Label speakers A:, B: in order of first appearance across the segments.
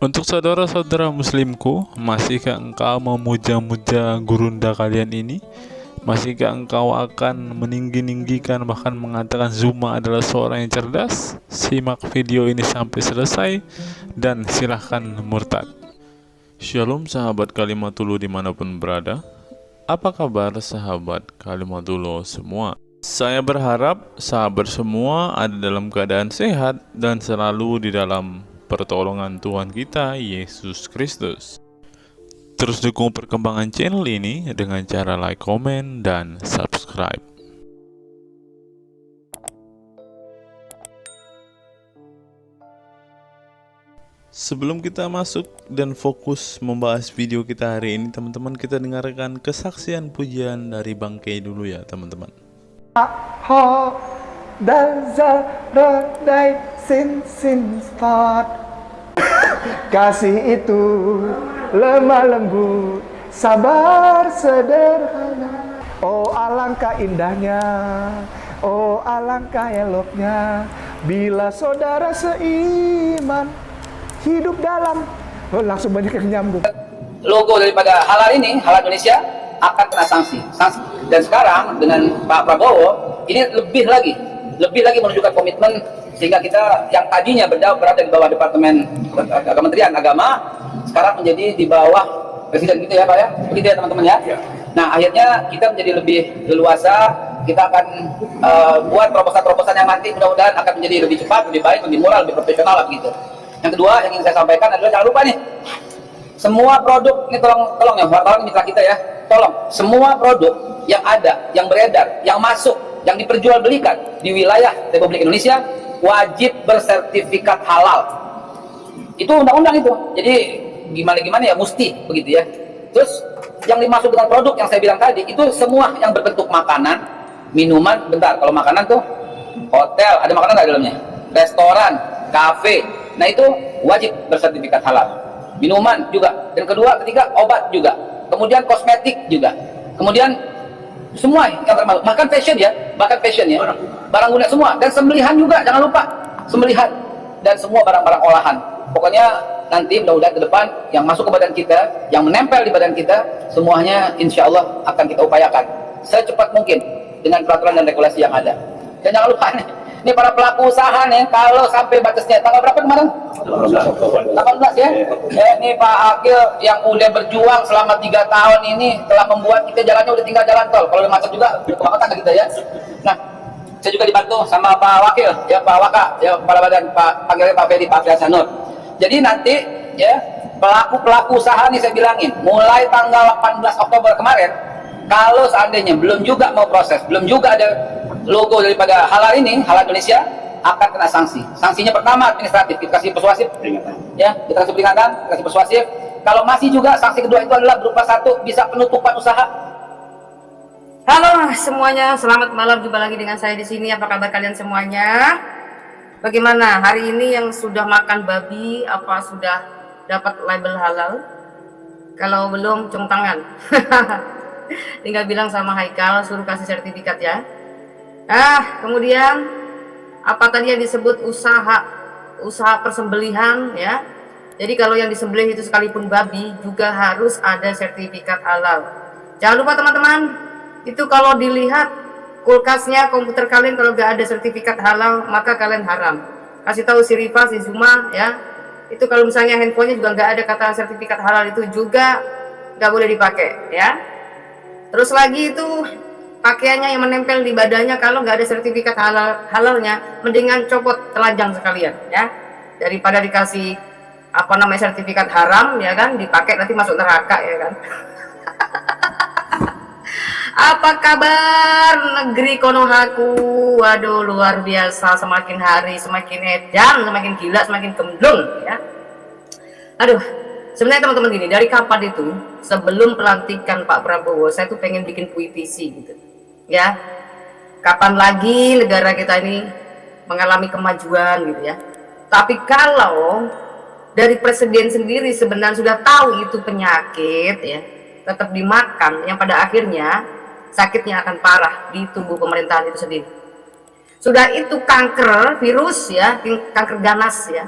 A: Untuk saudara-saudara muslimku, masihkah engkau memuja-muja gurunda kalian ini? Masihkah engkau akan meninggi-ninggikan bahkan mengatakan Zuma adalah seorang yang cerdas? Simak video ini sampai selesai dan silahkan murtad. Shalom sahabat Kalimatullah dimanapun berada. Apa kabar sahabat Kalimatullah semua? Saya berharap sahabat semua ada dalam keadaan sehat dan selalu di dalam pertolongan Tuhan kita Yesus Kristus. Terus dukung perkembangan channel ini dengan cara like, komen, dan subscribe. Sebelum kita masuk dan fokus membahas video kita hari ini, teman-teman, kita dengarkan kesaksian pujian dari Bang Kay dulu ya, teman-teman.
B: Kasih itu lemah lembut, sabar sederhana. Oh alangkah indahnya, oh alangkah eloknya, bila saudara seiman hidup dalam. Oh, langsung banyak yang nyambung.
C: Logo daripada halal ini, halal Indonesia, akan kena sanksi. Dan sekarang dengan Pak Prabowo ini lebih lagi menunjukkan komitmen, sehingga kita yang tadinya berada di bawah Departemen Kementerian Agama sekarang menjadi di bawah Presiden, gitu ya Pak ya, begitu ya teman-teman ya. Nah akhirnya kita menjadi lebih leluasa. Kita akan buat terobosan-terobosan yang nanti mudah-mudahan akan menjadi lebih cepat, lebih baik, lebih murah, lebih profesional begitu. Yang kedua yang ingin saya sampaikan adalah jangan lupa nih, semua produk ini tolong ya wartawan mitra kita ya, tolong semua produk yang ada, yang beredar, yang masuk, yang diperjualbelikan di wilayah Republik Indonesia wajib bersertifikat halal. Itu undang-undang itu. Jadi gimana ya, mesti begitu ya. Terus yang dimaksud dengan produk yang saya bilang tadi itu semua yang berbentuk makanan, minuman, bentar, kalau makanan tuh hotel, ada makanan nggak dalamnya? Restoran, kafe. Nah itu wajib bersertifikat halal. Minuman juga. Dan kedua, ketiga, obat juga. Kemudian kosmetik juga. Kemudian semua yang termasuk, bahkan fashion ya, barang guna semua, dan sembelihan juga, jangan lupa sembelihan, dan semua barang-barang olahan. Pokoknya nanti mudah-mudahan ke depan yang masuk ke badan kita, yang menempel di badan kita, semuanya insya Allah akan kita upayakan secepat mungkin dengan peraturan dan regulasi yang ada. Dan jangan lupa nih para pelaku usaha nih, kalau sampai batasnya tanggal berapa kemarin? 18 ya. Ini Pak Akil yang udah berjuang selama 3 tahun ini telah membuat kita jalannya udah tinggal jalan tol. Kalau udah macet juga kebangetan kita ya. Nah, saya juga dibantu sama Pak Wakil ya, Pak Waka ya, kepala badan, Pak panggilnya Pak Ferdi, Pak Fiasanur. Jadi nanti ya pelaku usaha nih saya bilangin, mulai tanggal 18 Oktober kemarin, kalau seandainya belum juga mau proses, belum juga ada logo daripada halal ini, halal Indonesia, akan kena sanksi. Sanksinya pertama administratif, kita kasih persuasif, ya, kita kasih peringatan, kita kasih persuasif. Kalau masih juga, sanksi kedua itu adalah berupa satu, bisa penutupan usaha.
D: Halo semuanya, selamat malam, jumpa lagi dengan saya di sini. Apa kabar kalian semuanya? Bagaimana hari ini yang sudah makan babi? Apa sudah dapat label halal? Kalau belum, cium tangan. Tinggal bilang sama Haikal, suruh kasih sertifikat ya. Kemudian apa tadi yang disebut usaha persembelihan ya. Jadi kalau yang disembelih itu sekalipun babi juga harus ada sertifikat halal. Jangan lupa teman-teman, itu kalau dilihat kulkasnya, komputer kalian kalau nggak ada sertifikat halal maka kalian haram. Kasih tahu si Riva, si Zuma ya. Itu kalau misalnya handphonenya juga nggak ada kata sertifikat halal, itu juga nggak boleh dipakai ya. Terus lagi itu pakaiannya yang menempel di badannya, kalau nggak ada sertifikat halalnya, mendingan copot telanjang sekalian ya, daripada dikasih sertifikat haram ya kan, dipakai nanti masuk neraka ya kan. Apa kabar negeri Konohaku? Waduh luar biasa, semakin hari semakin edan, semakin gila, semakin gemblung ya. Aduh, sebenarnya teman-teman gini, dari kapan itu sebelum pelantikan Pak Prabowo saya tuh pengen bikin puisi gitu ya. Kapan lagi negara kita ini mengalami kemajuan gitu ya. Tapi kalau dari presiden sendiri sebenarnya sudah tahu itu penyakit ya, tetap dimakan, yang pada akhirnya sakitnya akan parah di tubuh pemerintahan itu sendiri. Sudah itu kanker virus ya, kanker ganas ya,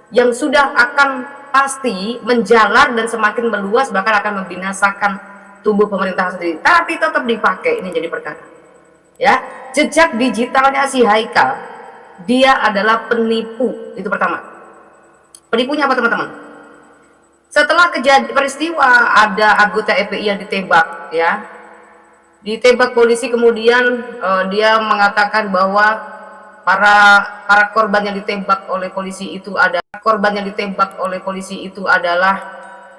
D: yang sudah akan pasti menjalar dan semakin meluas, bahkan akan membinasakan tubuh pemerintah sendiri. Tapi tetap dipakai, ini jadi perkara. Ya, jejak digitalnya si Haikal, dia adalah penipu, itu pertama. Penipunya apa teman-teman? Setelah peristiwa ada anggota FPI yang ditembak, ya, ditembak polisi, kemudian dia mengatakan bahwa para korban yang ditembak oleh polisi itu adalah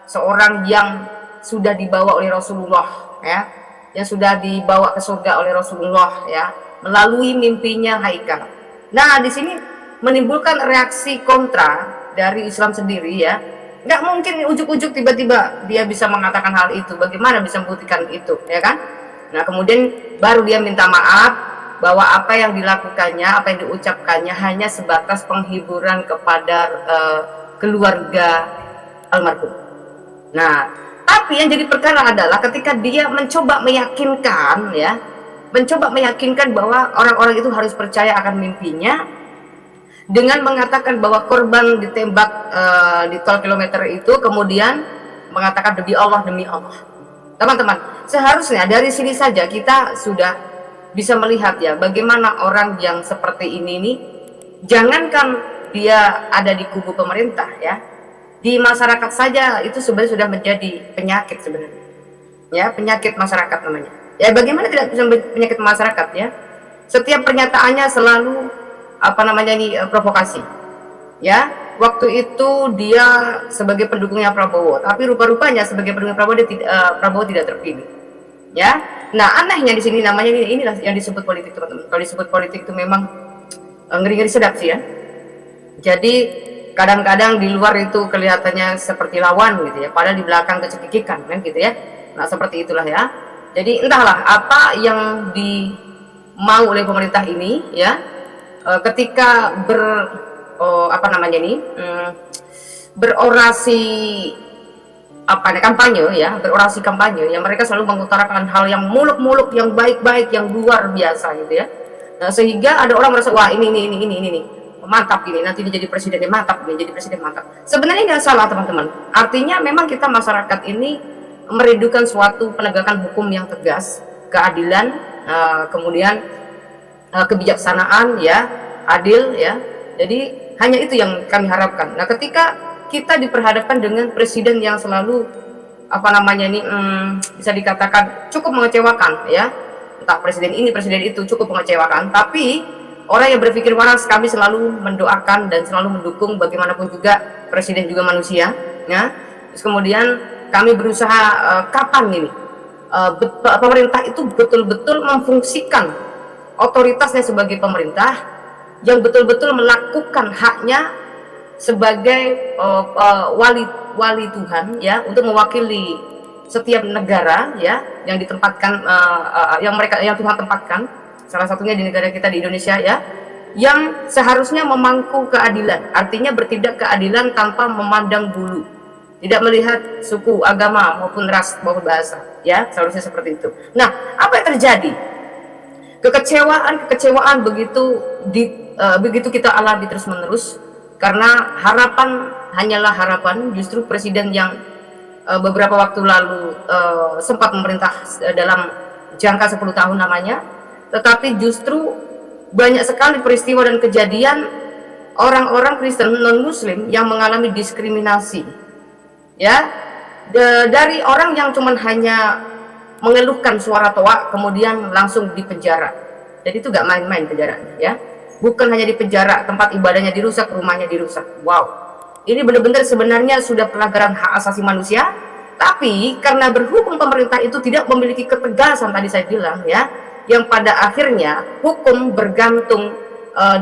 D: seorang yang sudah dibawa oleh Rasulullah, ya, yang sudah dibawa ke surga oleh Rasulullah, ya, melalui mimpinya Haikal. Nah, di sini menimbulkan reaksi kontra dari Islam sendiri, ya. Nggak mungkin ujuk-ujuk tiba-tiba dia bisa mengatakan hal itu. Bagaimana bisa membuktikan itu, ya kan? Nah, kemudian baru dia minta maaf bahwa apa yang dilakukannya, apa yang diucapkannya hanya sebatas penghiburan kepada keluarga almarhum. Nah, tapi yang jadi perkara adalah ketika dia mencoba meyakinkan, ya, bahwa orang-orang itu harus percaya akan mimpinya dengan mengatakan bahwa korban ditembak di tol kilometer itu, kemudian mengatakan demi Allah. Teman-teman, seharusnya dari sini saja kita sudah bisa melihat, ya, bagaimana orang yang seperti ini nih, jangankan dia ada di kubu pemerintah, ya, di masyarakat saja itu sebenarnya sudah menjadi penyakit sebenarnya, ya, penyakit masyarakat namanya. Ya, bagaimana tidak bisa penyakit masyarakat, ya? Setiap pernyataannya selalu provokasi, ya. Waktu itu dia sebagai pendukungnya Prabowo, tapi rupa-rupanya sebagai pendukung Prabowo tidak terpilih, ya. Nah, anehnya di sini namanya inilah yang disebut politik, teman-teman. Kalau disebut politik itu memang ngeri-ngeri sedap sih, ya. Jadi kadang-kadang di luar itu kelihatannya seperti lawan gitu, ya, padahal di belakang kecekikikan kan gitu, ya. Nah, seperti itulah, ya. Jadi entahlah apa yang dimau oleh pemerintah ini, ya, ketika berorasi kampanye, yang mereka selalu mengutarakan hal yang muluk-muluk, yang baik-baik, yang luar biasa gitu, ya. Nah, sehingga ada orang merasa, wah ini mantap gini, nanti dia jadi presiden mantap, Sebenarnya nggak salah, teman-teman. Artinya memang kita masyarakat ini merindukan suatu penegakan hukum yang tegas, keadilan, kemudian kebijaksanaan, ya, adil, ya. Jadi hanya itu yang kami harapkan. Nah, ketika kita diperhadapkan dengan presiden yang selalu bisa dikatakan cukup mengecewakan, ya, entah presiden ini presiden itu cukup mengecewakan, tapi orang yang berpikir waras, kami selalu mendoakan dan selalu mendukung. Bagaimanapun juga presiden juga manusia, ya. Terus kemudian kami berusaha kapan ini pemerintah itu betul-betul memfungsikan otoritasnya sebagai pemerintah yang betul-betul melakukan haknya sebagai wali Tuhan, ya, untuk mewakili setiap negara, ya, yang ditempatkan, yang Tuhan tempatkan, salah satunya di negara kita di Indonesia, ya, yang seharusnya memangku keadilan, artinya bertindak keadilan tanpa memandang bulu, tidak melihat suku, agama maupun ras maupun bahasa, ya, seharusnya seperti itu. Nah, apa yang terjadi? Kekecewaan begitu kita alami terus-menerus, karena harapan hanyalah harapan. Justru presiden yang beberapa waktu lalu sempat memerintah dalam jangka 10 tahun namanya, tetapi justru banyak sekali peristiwa dan kejadian orang-orang Kristen non-Muslim yang mengalami diskriminasi, ya, dari orang yang cuman hanya mengeluhkan suara toa kemudian langsung dipenjara. Jadi itu gak main-main penjaranya, ya. Bukan hanya dipenjara, tempat ibadahnya dirusak, rumahnya dirusak. Wow, ini benar-benar sebenarnya sudah pelanggaran hak asasi manusia. Tapi karena berhubung pemerintah itu tidak memiliki ketegasan, tadi saya bilang, ya, yang pada akhirnya hukum bergantung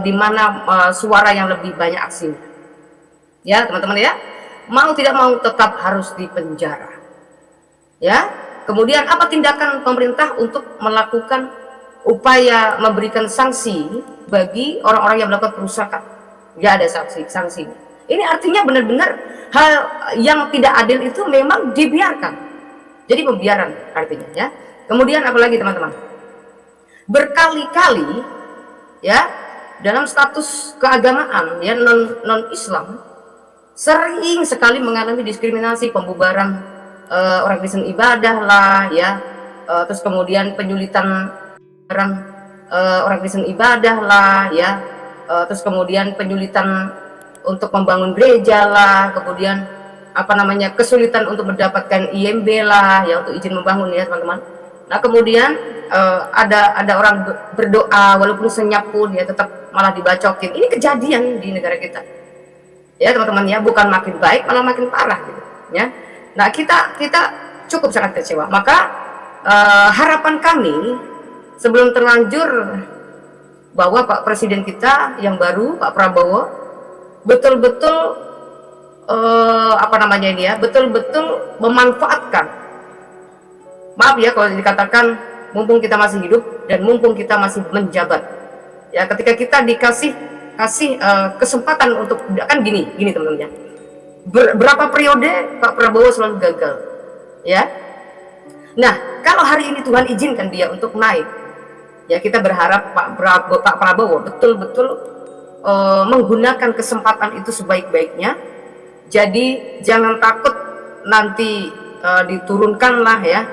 D: di mana suara yang lebih banyak aksinya, ya, teman-teman, ya. Mau tidak mau tetap harus dipenjara, ya. Kemudian apa tindakan pemerintah untuk melakukan upaya memberikan sanksi bagi orang-orang yang melakukan perusakan? Nggak ada sanksinya. Ini artinya benar-benar hal yang tidak adil itu memang dibiarkan. Jadi pembiaran artinya, ya. Kemudian apalagi, teman-teman? Berkali-kali, ya, dalam status keagamaan, ya, non Islam, sering sekali mengalami diskriminasi, pembubaran orang Kristen ibadah lah ya, terus kemudian penyulitan orang Kristen ibadah lah ya, terus kemudian penyulitan untuk membangun gereja lah, kemudian apa namanya, kesulitan untuk mendapatkan IMB lah ya, untuk izin membangun ya teman-teman. Nah kemudian ada orang berdoa walaupun senyap pun ya tetap malah dibacokin. Ini kejadian di negara kita ya teman-teman ya, bukan makin baik malah makin parah gitu ya. Nah kita cukup sangat kecewa. Maka harapan kami sebelum terlanjur bahwa Pak Presiden kita yang baru, Pak Prabowo, betul-betul betul-betul memanfaatkan, maaf ya kalau dikatakan, mumpung kita masih hidup dan mumpung kita masih menjabat ya, ketika kita dikasih kesempatan untuk, kan gini teman-teman ya, berapa periode Pak Prabowo selalu gagal ya. Nah kalau hari ini Tuhan izinkan dia untuk naik ya, kita berharap Pak Prabowo betul-betul menggunakan kesempatan itu sebaik-baiknya. Jadi jangan takut nanti diturunkan lah ya,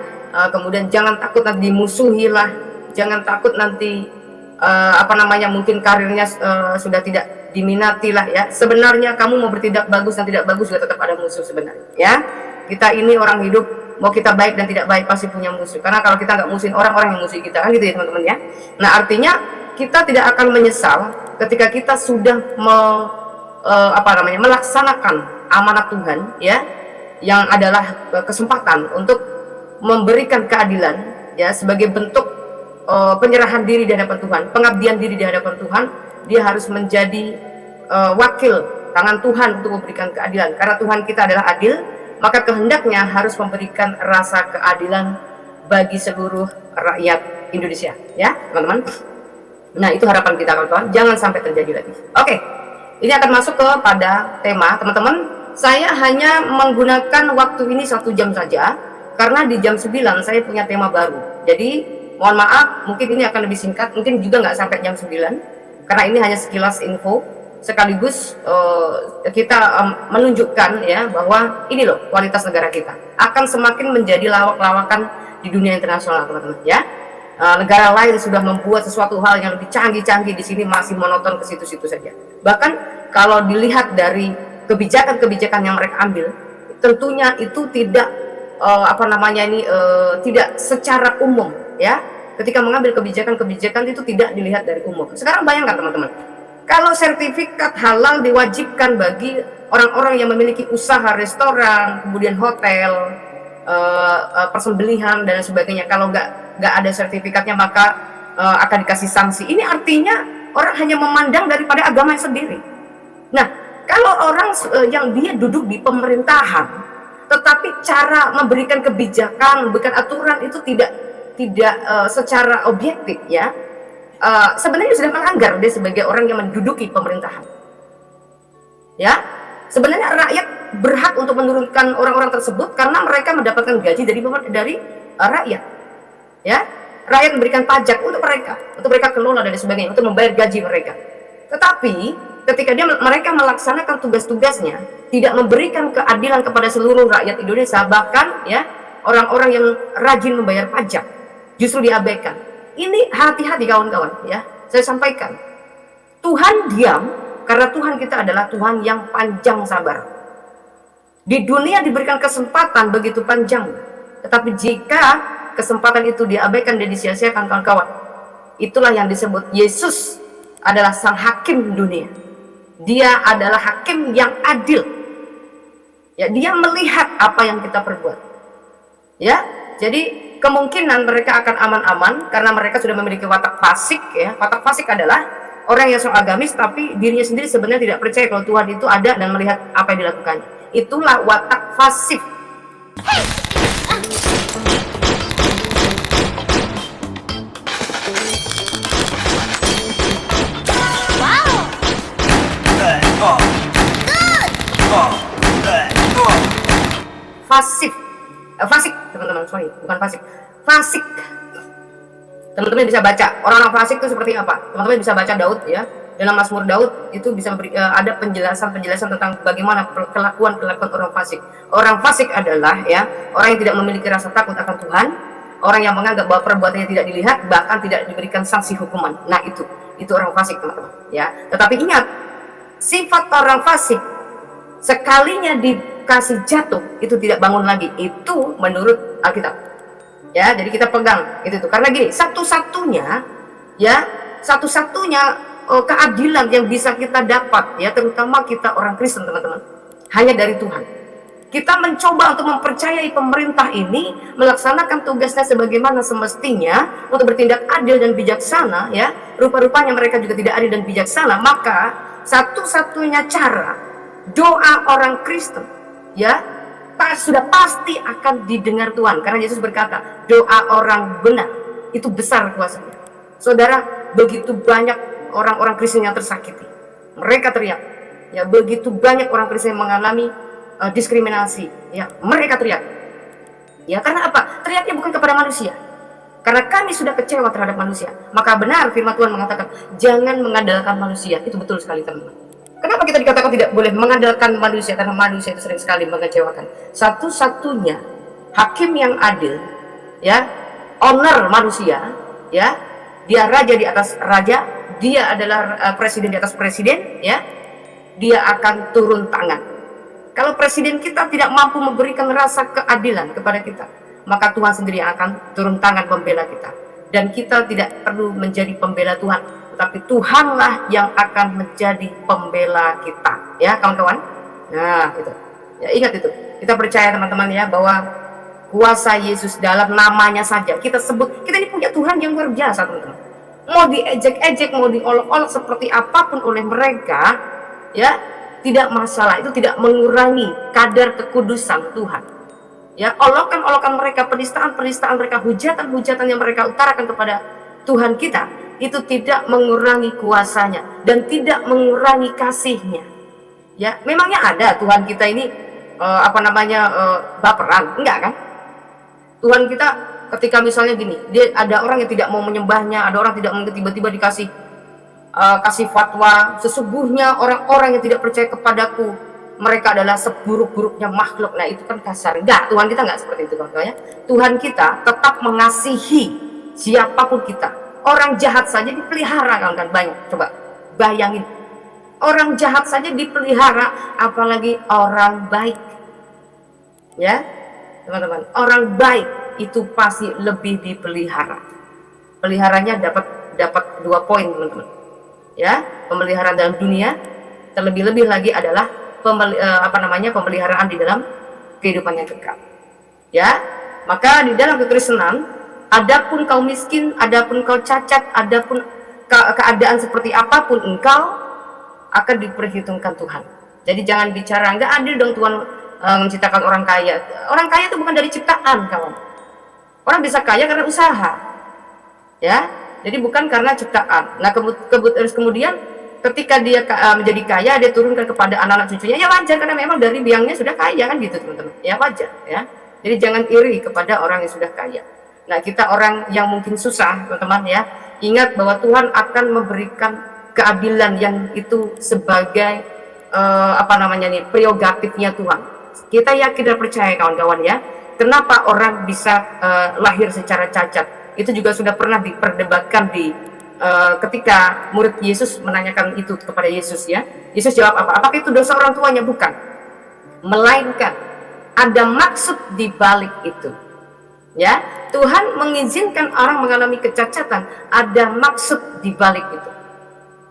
D: kemudian jangan takut nanti dimusuhi lah, jangan takut nanti mungkin karirnya sudah tidak diminati lah ya. Sebenarnya kamu mau bertindak bagus dan tidak bagus juga tetap ada musuh sebenarnya ya. Kita ini orang hidup, mau kita baik dan tidak baik pasti punya musuh, karena kalau kita nggak musuhin orang yang musuhi kita, kan gitu ya teman-teman ya. Nah artinya kita tidak akan menyesal ketika kita sudah melaksanakan amanat Tuhan ya, yang adalah kesempatan untuk memberikan keadilan ya, sebagai bentuk penyerahan diri di hadapan Tuhan, pengabdian diri di hadapan Tuhan. Dia harus menjadi wakil tangan Tuhan untuk memberikan keadilan, karena Tuhan kita adalah adil, maka kehendaknya harus memberikan rasa keadilan bagi seluruh rakyat Indonesia ya teman-teman. Nah itu harapan kita kawan-kawan, jangan sampai terjadi lagi. Oke, ini akan masuk kepada tema teman-teman. Saya hanya menggunakan waktu ini 1 jam saja, karena di jam 9 saya punya tema baru. Jadi mohon maaf, mungkin ini akan lebih singkat, mungkin juga nggak sampai jam 9, karena ini hanya sekilas info, sekaligus kita menunjukkan ya bahwa ini loh kualitas negara kita akan semakin menjadi lawak-lawakan di dunia internasional teman-teman ya. Negara lain sudah membuat sesuatu hal yang lebih canggih-canggih, di sini masih monoton ke situ-situ saja. Bahkan kalau dilihat dari kebijakan-kebijakan yang mereka ambil, tentunya itu tidak tidak secara umum ya. Ketika mengambil kebijakan-kebijakan itu tidak dilihat dari umum. Sekarang bayangkan teman-teman, kalau sertifikat halal diwajibkan bagi orang-orang yang memiliki usaha restoran, kemudian hotel, persembelihan dan sebagainya, kalau nggak ada sertifikatnya maka akan dikasih sanksi. Ini artinya orang hanya memandang daripada agamanya sendiri. Nah, kalau orang yang dia duduk di pemerintahan, tetapi cara memberikan kebijakan, memberikan aturan itu tidak secara objektif ya, sebenarnya sudah melanggar dia sebagai orang yang menduduki pemerintahan. Ya, sebenarnya rakyat berhak untuk menurunkan orang-orang tersebut karena mereka mendapatkan gaji dari rakyat. Ya, rakyat memberikan pajak untuk mereka kelola dan sebagainya, untuk membayar gaji mereka. Tetapi ketika mereka melaksanakan tugas-tugasnya, tidak memberikan keadilan kepada seluruh rakyat Indonesia, bahkan ya orang-orang yang rajin membayar pajak justru diabaikan. Ini hati-hati kawan-kawan ya. Saya sampaikan, Tuhan diam karena Tuhan kita adalah Tuhan yang panjang sabar. Di dunia diberikan kesempatan begitu panjang, tetapi jika kesempatan itu diabaikan dan disia-siakan kawan-kawan, itulah yang disebut Yesus adalah sang hakim dunia. Dia adalah hakim yang adil. Ya, dia melihat apa yang kita perbuat. Ya, jadi kemungkinan mereka akan aman-aman karena mereka sudah memiliki watak fasik ya. Watak fasik adalah orang yang sok agamis tapi dirinya sendiri sebenarnya tidak percaya kalau Tuhan itu ada dan melihat apa yang dilakukannya. Itulah watak fasik. Fasik teman-teman, sorry, bukan fasik, fasik. Teman-teman bisa baca orang-orang fasik itu seperti apa. Teman-teman bisa baca Daud ya, Dalam Mazmur Daud itu bisa ada penjelasan tentang bagaimana kelakuan orang fasik. Orang fasik adalah ya orang yang tidak memiliki rasa takut akan Tuhan, orang yang menganggap bahwa perbuatannya tidak dilihat, bahkan tidak diberikan sanksi hukuman. Nah itu orang fasik, teman-teman. Ya, tetapi ingat, sifat orang fasik sekalinya dikasih jatuh itu tidak bangun lagi. Itu menurut Alkitab. Ya, jadi kita pegang itu tuh. Karena gini, satu-satunya keadilan yang bisa kita dapat, ya terutama kita orang Kristen, teman-teman, hanya dari Tuhan. Kita mencoba untuk mempercayai pemerintah ini melaksanakan tugasnya sebagaimana semestinya untuk bertindak adil dan bijaksana, ya. Rupa-rupanya mereka juga tidak adil dan bijaksana. Maka satu-satunya cara doa orang Kristen, ya, sudah pasti akan didengar Tuhan, karena Yesus berkata doa orang benar itu besar kuasanya. Saudara, begitu banyak orang-orang Kristen yang tersakiti, mereka teriak, ya, begitu banyak orang Kristen yang mengalami diskriminasi, ya, mereka teriak, ya, karena apa? Teriaknya bukan kepada manusia, karena kami sudah kecewa terhadap manusia. Maka benar firman Tuhan mengatakan jangan mengandalkan manusia. Itu betul sekali, teman-teman. Kenapa kita dikatakan tidak boleh mengandalkan manusia? Karena manusia itu sering sekali mengecewakan. Satu-satunya hakim yang adil, ya, owner manusia, ya, dia raja di atas raja, dia adalah presiden di atas presiden, ya, dia akan turun tangan. Kalau presiden kita tidak mampu memberikan rasa keadilan kepada kita, maka Tuhan sendiri yang akan turun tangan membela kita. Dan kita tidak perlu menjadi pembela Tuhan, tetapi Tuhanlah yang akan menjadi pembela kita, ya kawan-kawan. Nah itu, ya, ingat itu. Kita percaya, teman-teman, ya, bahwa kuasa Yesus dalam namanya saja kita sebut, kita ini punya Tuhan yang luar biasa, teman-teman. Mau diejek-ejek, mau diolok-olok seperti apapun oleh mereka, ya, tidak masalah. Itu tidak mengurangi kadar kekudusan Tuhan. Ya, olokan-olokan mereka, penistaan-penistaan mereka, hujatan-hujatan yang mereka utarakan kepada Tuhan kita, itu tidak mengurangi kuasanya dan tidak mengurangi kasihnya. Ya, memangnya ada Tuhan kita ini baperan? Enggak kan? Tuhan kita ketika misalnya gini, dia ada orang yang tidak mau menyembahnya, ada orang tidak mau, tiba-tiba dikasih kasih fatwa, sesungguhnya orang-orang yang tidak percaya kepadaku, mereka adalah seburuk-buruknya makhluk. Nah itu kan kasar. Enggak, Tuhan kita enggak seperti itu, kawan-kawan, ya. Tuhan kita tetap mengasihi siapapun kita. Orang jahat saja dipelihara, kawan-kawan, banyak. Coba bayangin, orang jahat saja dipelihara, apalagi orang baik. Ya, teman-teman, orang baik itu pasti lebih dipelihara. Peliharanya dapat 2 poin, teman-teman. Ya, pemeliharaan dalam dunia, terlebih-lebih lagi adalah pemeliharaan di dalam kehidupan yang kekal. Ya, maka di dalam kekristenan, adapun kau miskin, adapun kau cacat, adapun keadaan seperti apapun engkau, akan diperhitungkan Tuhan. Jadi jangan bicara enggak adil dong Tuhan menciptakan orang kaya. Orang kaya itu bukan dari ciptaan, kawan. Orang bisa kaya karena usaha, ya. Jadi bukan karena ciptaan. Nah kemudian ketika dia menjadi kaya, dia turunkan kepada anak-anak cucunya, ya wajar, karena memang dari biangnya sudah kaya, kan gitu, teman-teman. Ya wajar, ya. Jadi jangan iri kepada orang yang sudah kaya. Nah kita orang yang mungkin susah, teman-teman, ya, ingat bahwa Tuhan akan memberikan keadilan yang itu sebagai prerogatifnya Tuhan. Kita yakin dan percaya, kawan-kawan, ya. Kenapa orang bisa lahir secara cacat? Itu juga sudah pernah diperdebatkan ketika murid Yesus menanyakan itu kepada Yesus, ya. Yesus jawab apa? Apakah itu dosa orang tuanya? Bukan. Melainkan ada maksud di balik itu. Ya, Tuhan mengizinkan orang mengalami kecacatan, ada maksud di balik itu.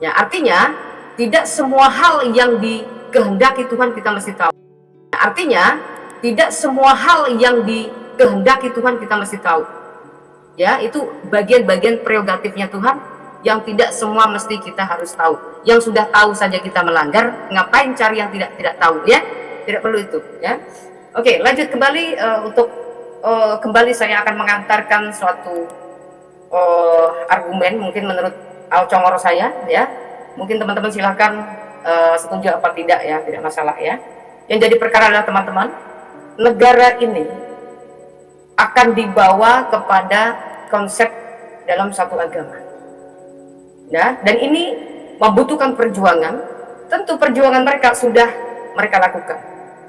D: Ya, artinya tidak semua hal yang dikehendaki Tuhan kita mesti tahu. Artinya tidak semua hal yang dikehendaki Tuhan kita mesti tahu. Ya, itu bagian-bagian prerogatifnya Tuhan yang tidak semua mesti kita harus tahu. Yang sudah tahu saja kita melanggar, ngapain cari yang tidak tahu, ya? Tidak perlu itu, ya. Oke, lanjut kembali untuk kembali saya akan mengantarkan suatu argumen, mungkin menurut congor saya, ya. Mungkin teman-teman silahkan setuju apa tidak, ya, tidak masalah, ya. Yang jadi perkara adalah, teman-teman, negara ini akan dibawa kepada konsep dalam satu agama. Ya, dan ini membutuhkan perjuangan, tentu perjuangan mereka sudah mereka lakukan.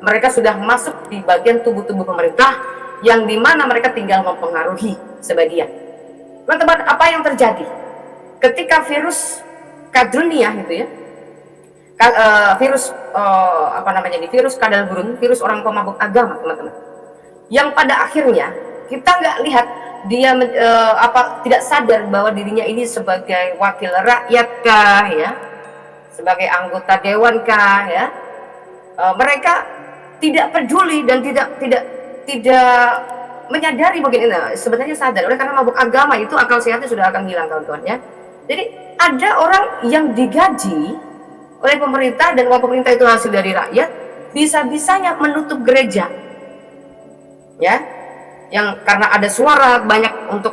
D: Mereka sudah masuk di bagian tubuh-tubuh pemerintah yang dimana mereka tinggal mempengaruhi sebagian. Teman-teman, apa yang terjadi ketika virus Kadrunia itu ya, virus virus kadal gurun, virus orang pemabuk agama, teman-teman, yang pada akhirnya kita nggak lihat dia tidak sadar bahwa dirinya ini sebagai wakil rakyat kah ya, sebagai anggota dewan kah ya, mereka tidak peduli dan tidak menyadari mungkin ini sebenarnya sadar. Oleh karena mabuk agama itu akal sehatnya sudah akan hilang, kawan-kawan ya. Jadi ada orang yang digaji oleh pemerintah dan uang pemerintah itu hasil dari rakyat, bisa-bisanya menutup gereja ya, yang karena ada suara banyak untuk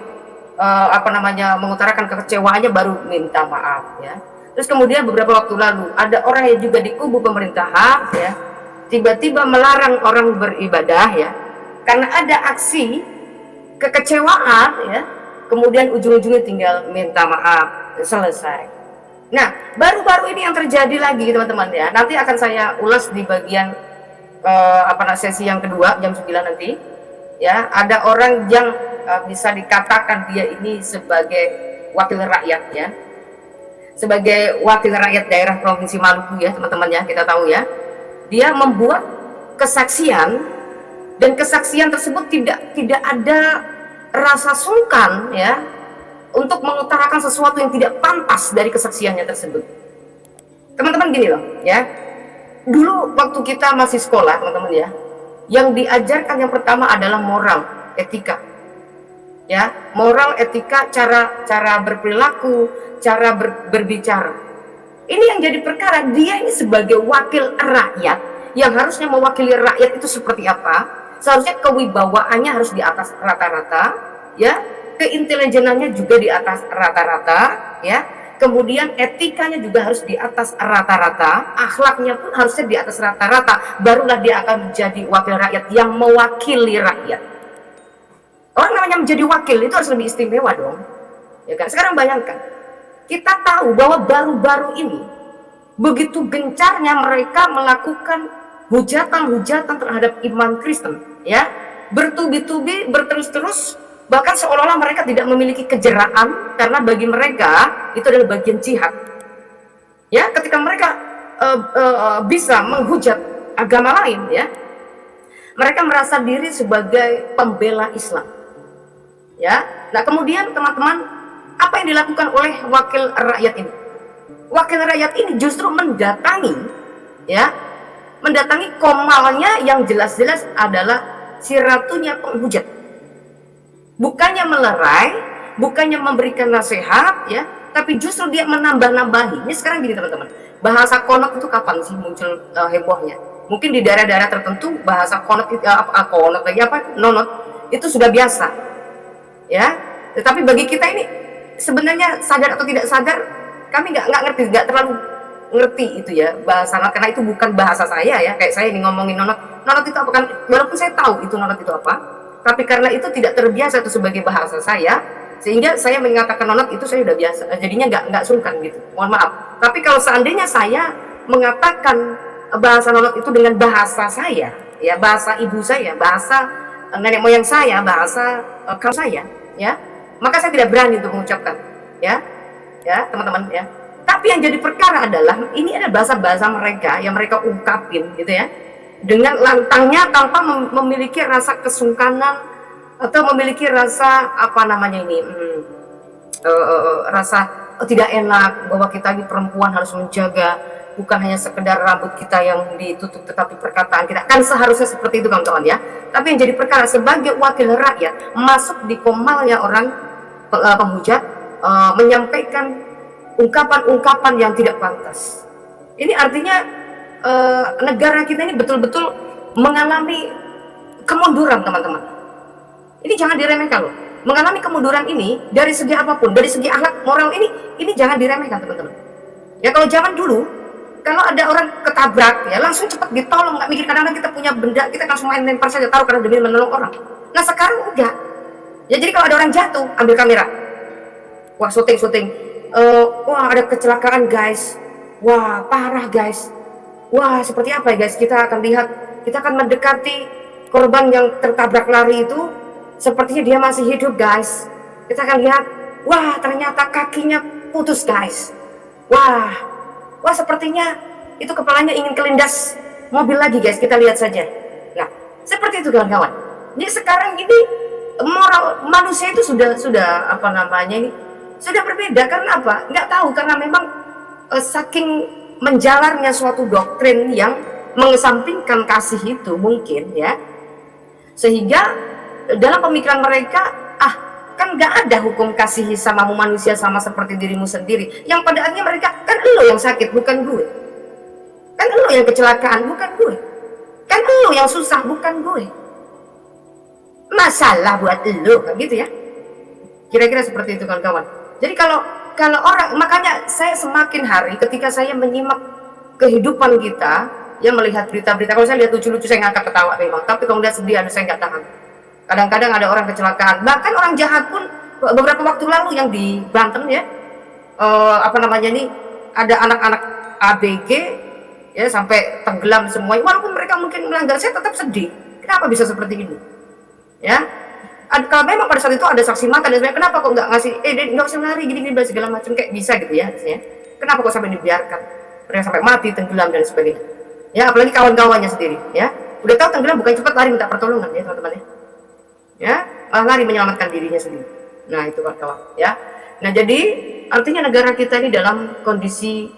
D: mengutarakan kekecewaannya baru minta maaf ya. Terus kemudian beberapa waktu lalu ada orang yang juga di kubu pemerintahan ya, tiba-tiba melarang orang beribadah ya, karena ada aksi kekecewaan ya, kemudian ujung-ujungnya tinggal minta maaf, selesai. Nah, baru-baru ini yang terjadi lagi teman-teman ya, nanti akan saya ulas di bagian sesi yang kedua jam 9 nanti ya. Ada orang yang bisa dikatakan dia ini sebagai wakil rakyat ya, sebagai wakil rakyat daerah Provinsi Maluku ya teman-teman ya, kita tahu ya, dia membuat kesaksian dan kesaksian tersebut tidak ada rasa sungkan ya untuk mengutarakan sesuatu yang tidak pantas dari kesaksiannya tersebut. Teman-teman gini loh ya, dulu waktu kita masih sekolah teman-teman ya, yang diajarkan yang pertama adalah moral, etika ya, moral, etika, cara berperilaku, cara berbicara. Ini yang jadi perkara, dia ini sebagai wakil rakyat yang harusnya mewakili rakyat itu seperti apa, seharusnya kewibawaannya harus di atas rata-rata ya, keintelijenannya juga di atas rata-rata ya, kemudian etikanya juga harus di atas rata-rata, akhlaknya pun harusnya di atas rata-rata, barulah dia akan menjadi wakil rakyat yang mewakili rakyat. Orang namanya menjadi wakil itu harus lebih istimewa dong ya kan. Sekarang bayangkan, kita tahu bahwa baru-baru ini begitu gencarnya mereka melakukan hujatan-hujatan terhadap iman Kristen ya, bertubi-tubi, berterus-terus, bahkan seolah-olah mereka tidak memiliki kejeraan karena bagi mereka itu adalah bagian jihad ya. Ketika mereka bisa menghujat agama lain ya, mereka merasa diri sebagai pembela Islam ya. Nah kemudian teman-teman, apa yang dilakukan oleh wakil rakyat ini? Wakil rakyat ini justru mendatangi ya, mendatangi komalnya yang jelas-jelas adalah si ratunya penghujat. Bukannya melerai, bukannya memberikan nasihat ya, tapi justru dia menambah-nambahi. Ini sekarang gini teman-teman, bahasa konot itu kapan sih muncul hebohnya? Mungkin di daerah-daerah tertentu bahasa konot nonot itu sudah biasa ya. Tetapi bagi kita ini sebenarnya sadar atau tidak sadar, kami nggak terlalu ngerti itu ya bahasa nonot, karena itu bukan bahasa saya ya. Kayak saya ini ngomongin nonot itu apa kan, walaupun saya tahu itu nonot itu apa, tapi karena itu tidak terbiasa itu sebagai bahasa saya, sehingga saya mengatakan nonot itu saya udah biasa, jadinya nggak sungkan gitu, mohon maaf. Tapi kalau seandainya saya mengatakan bahasa nonot itu dengan bahasa saya ya, bahasa ibu saya, bahasa nenek moyang saya, bahasa kaum saya ya, maka saya tidak berani untuk mengucapkan ya teman-teman ya. Tapi yang jadi perkara adalah ini adalah bahasa-bahasa mereka yang mereka ungkapin gitu ya, dengan lantangnya tanpa memiliki rasa kesungkanan atau memiliki rasa rasa tidak enak bahwa kita ini perempuan harus menjaga, bukan hanya sekedar rambut kita yang ditutup tetapi perkataan kita, kan seharusnya seperti itu kawan-kawan ya. Tapi yang jadi perkara sebagai wakil rakyat masuk di komalnya orang penghujat, menyampaikan ungkapan-ungkapan yang tidak pantas. Ini artinya negara kita ini betul-betul mengalami kemunduran teman-teman. Ini jangan diremehkan loh. Mengalami kemunduran ini dari segi apapun, dari segi akhlak moral ini jangan diremehkan teman-teman. Ya kalau zaman dulu, kalau ada orang ketabrak ya langsung cepat ditolong, nggak mikir, kadang-kadang kita punya benda kita langsung main lempar saja, taruh karena demi menolong orang. Nah sekarang enggak. Ya jadi kalau ada orang jatuh ambil kamera, wah syuting, wah ada kecelakaan guys, wah parah guys, wah seperti apa ya guys, kita akan lihat, kita akan mendekati korban yang tertabrak lari itu, sepertinya dia masih hidup guys. Kita akan lihat, wah ternyata kakinya putus guys, wah sepertinya itu kepalanya ingin kelindas mobil lagi guys, kita lihat saja. Nah seperti itu kawan-kawan. Jadi sekarang ini moral manusia itu sudah apa namanya ini, sudah berbeda. Karena apa? Nggak tahu, karena memang saking menjalarnya suatu doktrin yang mengesampingkan kasih itu mungkin ya, sehingga dalam pemikiran mereka kan nggak ada hukum kasih sama manusia sama seperti dirimu sendiri, yang pada akhirnya mereka, kan lo yang sakit bukan gue, kan lo yang kecelakaan bukan gue, kan lo yang susah bukan gue, masalah buat lo, kan gitu ya, kira-kira seperti itu kawan-kawan. Jadi kalau orang, makanya saya semakin hari ketika saya menyimak kehidupan kita, ya melihat berita-berita, kalau saya lihat lucu-lucu saya ngangkat ketawa memang, tapi kalau lihat sedih saya nggak tahan. Kadang-kadang ada orang kecelakaan, bahkan orang jahat pun beberapa waktu lalu yang di Banten ya, apa namanya ini, ada anak-anak ABG ya sampai tenggelam semuanya, walaupun mereka mungkin melanggar, saya tetap sedih. Kenapa bisa seperti ini? Ya, kalau memang pada saat itu ada saksi mata dan sebagainya, kenapa kok nggak ngasih, nggak usah lari gini-gini segala macam, kayak bisa gitu ya, kenapa kok sampai dibiarkan, mereka sampai mati, tenggelam dan sebagainya. Ya, apalagi kawan-kawannya sendiri, ya, udah tahu tenggelam bukan cepat lari minta pertolongan ya teman-teman ya, malah lari menyelamatkan dirinya sendiri. Nah itu kawan-kawan ya. Nah jadi artinya negara kita ini dalam kondisi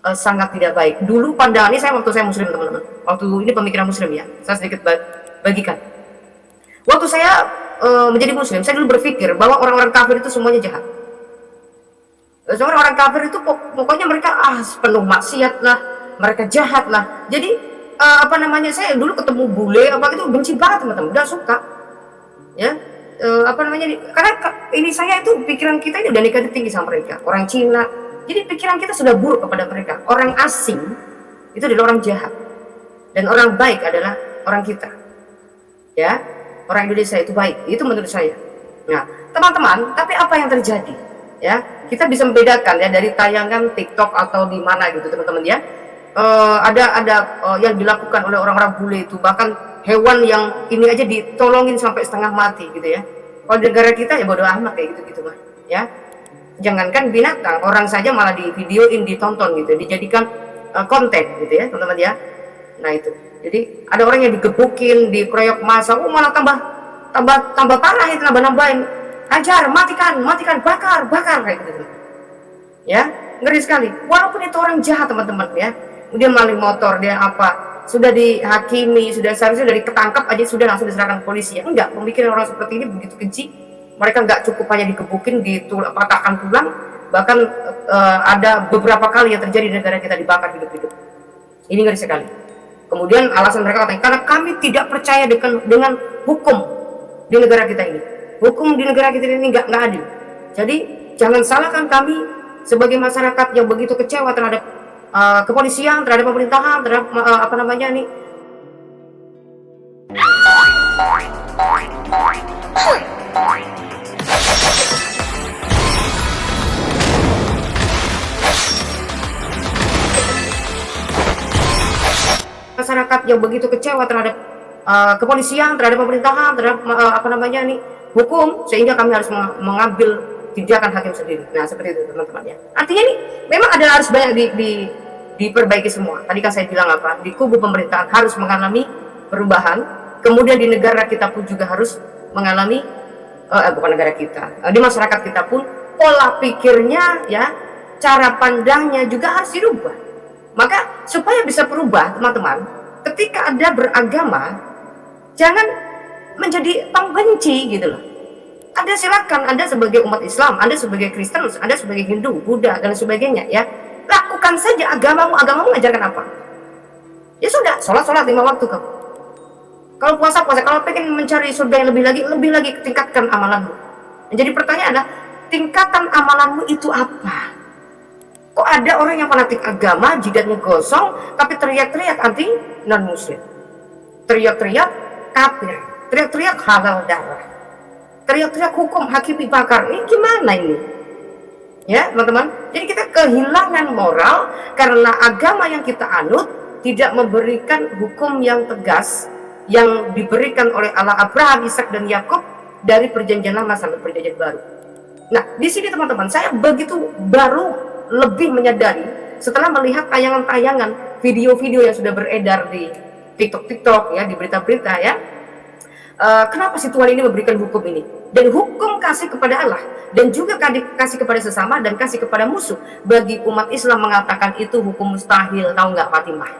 D: sangat tidak baik. Dulu pandangan ini waktu saya muslim teman-teman, waktu ini pemikiran muslim ya, saya sedikit bagikan. Waktu saya menjadi muslim, saya dulu berpikir bahwa orang-orang kafir itu semuanya jahat. Orang kafir itu pokoknya mereka penuh maksiat lah, mereka jahat lah. Jadi apa namanya, saya dulu ketemu bule apa itu benci banget teman-teman, udah suka ya, apa namanya, karena ini saya itu pikiran kita ini udah negatif tinggi sama mereka, orang Cina. Jadi pikiran kita sudah buruk kepada mereka. Orang asing itu adalah orang jahat, dan orang baik adalah orang kita ya, orang Indonesia itu baik, itu menurut saya. Nah teman-teman, tapi apa yang terjadi ya, kita bisa membedakan ya dari tayangan TikTok atau di mana gitu teman-teman ya, ada yang dilakukan oleh orang-orang bule itu, bahkan hewan yang ini aja ditolongin sampai setengah mati gitu ya. Kalau di negara kita ya bodo amat kayak gitu-gitu mah ya. Jangankan binatang, orang saja malah di videoin, ditonton gitu, dijadikan konten gitu ya teman-teman ya. Nah itu, jadi ada orang yang digebukin, dikeroyok massa, malah tambah parah itu, nambah-nambahin, hajar, matikan, bakar kayak gitu ya. Ngeri sekali, walaupun itu orang jahat teman-teman ya, dia maling motor, dia apa, sudah dihakimi, sudah seharusnya dari ketangkap aja sudah langsung diserahkan polisi ya. Enggak, pemikiran orang seperti ini begitu keji. Mereka nggak cukup hanya digebukin, dipatahkan tulang, bahkan ada beberapa kali yang terjadi di negara kita dibakar hidup-hidup. Ini ngeri sekali. Kemudian alasan mereka katanya, karena kami tidak percaya dengan hukum di negara kita ini. Hukum di negara kita ini nggak adil. Jadi jangan salahkan kami sebagai masyarakat yang begitu kecewa terhadap kepolisian, terhadap pemerintahan, terhadap apa namanya ini. Masyarakat yang begitu kecewa terhadap kepolisian, terhadap pemerintahan, terhadap apa namanya ini, hukum, sehingga kami harus mengambil tindakan hakim sendiri. Nah seperti itu teman-teman ya. Artinya ini memang ada harus banyak diperbaiki semua. Tadi kan saya bilang apa, di kubu pemerintahan harus mengalami perubahan, kemudian di negara kita pun juga harus mengalami bukan negara kita, di masyarakat kita pun pola pikirnya ya, cara pandangnya juga harus dirubah. Maka supaya bisa berubah teman-teman, ketika Anda beragama, jangan menjadi pembenci gitu loh. Anda silakan, Anda sebagai umat Islam, Anda sebagai Kristen, Anda sebagai Hindu, Buddha dan sebagainya ya, lakukan saja agamamu mengajarkan apa. Ya sudah, sholat 5 waktu kamu. Kalau puasa, kalau pengen mencari surga yang lebih lagi tingkatkan amalanmu. Jadi pertanyaan adalah, tingkatan amalanmu itu apa? Kok ada orang yang fanatik agama, jidatnya gosong, tapi teriak-teriak anti non-muslim, teriak-teriak kafir, teriak-teriak halal darah, teriak-teriak hukum hakimi bakar. Ini gimana ini Ya, teman-teman. Jadi kita kehilangan moral karena agama yang kita anut tidak memberikan hukum yang tegas yang diberikan oleh Allah Abraham, Ishak dan Yakub dari perjanjian lama sampai perjanjian baru. Nah, di sini teman-teman, saya begitu baru lebih menyadari setelah melihat tayangan-tayangan video-video yang sudah beredar di TikTok ya, di berita-berita ya. Kenapa si Tuhan ini memberikan hukum ini? Dan hukum kasih kepada Allah dan juga kasih kepada sesama dan kasih kepada musuh. Bagi umat Islam mengatakan itu hukum mustahil, tahu nggak Fatimah?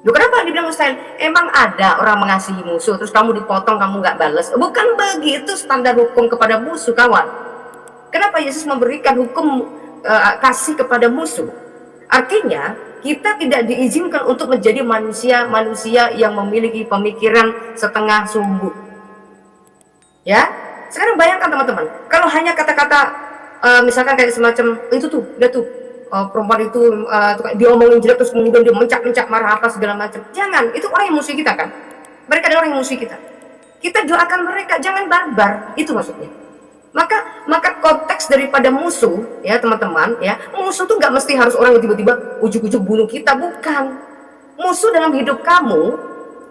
D: Loh, kenapa dibilang mustahil? Emang ada orang mengasihi musuh terus kamu dipotong, kamu nggak balas? Bukan begitu standar hukum kepada musuh, kawan. Kenapa Yesus memberikan hukum kasih kepada musuh? Artinya kita tidak diizinkan untuk menjadi manusia yang memiliki pemikiran setengah sumbu. Ya, sekarang bayangkan teman-teman, kalau hanya kata-kata misalkan kayak semacam itu tuh, dia tuh perempuan itu diomongin jelek terus kemudian dia mencak-mencak marah apa segala macam. Jangan, itu orang yang musuh kita kan. Mereka adalah orang yang musuh kita. Kita doakan mereka, jangan barbar, itu maksudnya. Maka konteks daripada musuh ya teman-teman ya, musuh tuh nggak mesti harus orang yang tiba-tiba ujuk-ujuk bunuh kita, bukan. Musuh dalam hidup kamu,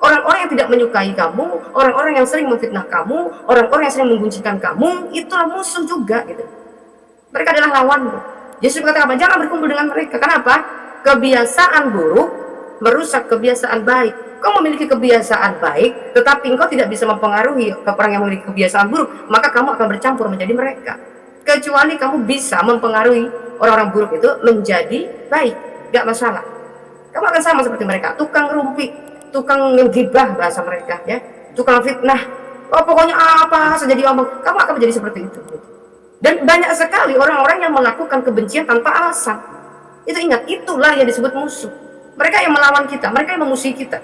D: orang-orang yang tidak menyukai kamu, orang-orang yang sering memfitnah kamu, orang-orang yang sering mengguncingkan kamu, itulah musuh juga gitu. Mereka adalah lawanmu. Yesus berkata apa? Jangan berkumpul dengan mereka. Kenapa? Kebiasaan buruk merusak kebiasaan baik. Kau memiliki kebiasaan baik, tetapi engkau tidak bisa mempengaruhi orang yang memiliki kebiasaan buruk, maka kamu akan bercampur menjadi mereka. Kecuali kamu bisa mempengaruhi orang-orang buruk itu menjadi baik, gak masalah. Kamu akan sama seperti mereka, tukang rumpi, tukang ngegibah bahasa mereka, ya, tukang fitnah. Oh, pokoknya apa saja diomong, kamu akan menjadi seperti itu. Dan banyak sekali orang-orang yang melakukan kebencian tanpa alasan. Itu ingat, itulah yang disebut musuh. Mereka yang melawan kita, mereka yang memusuhi kita.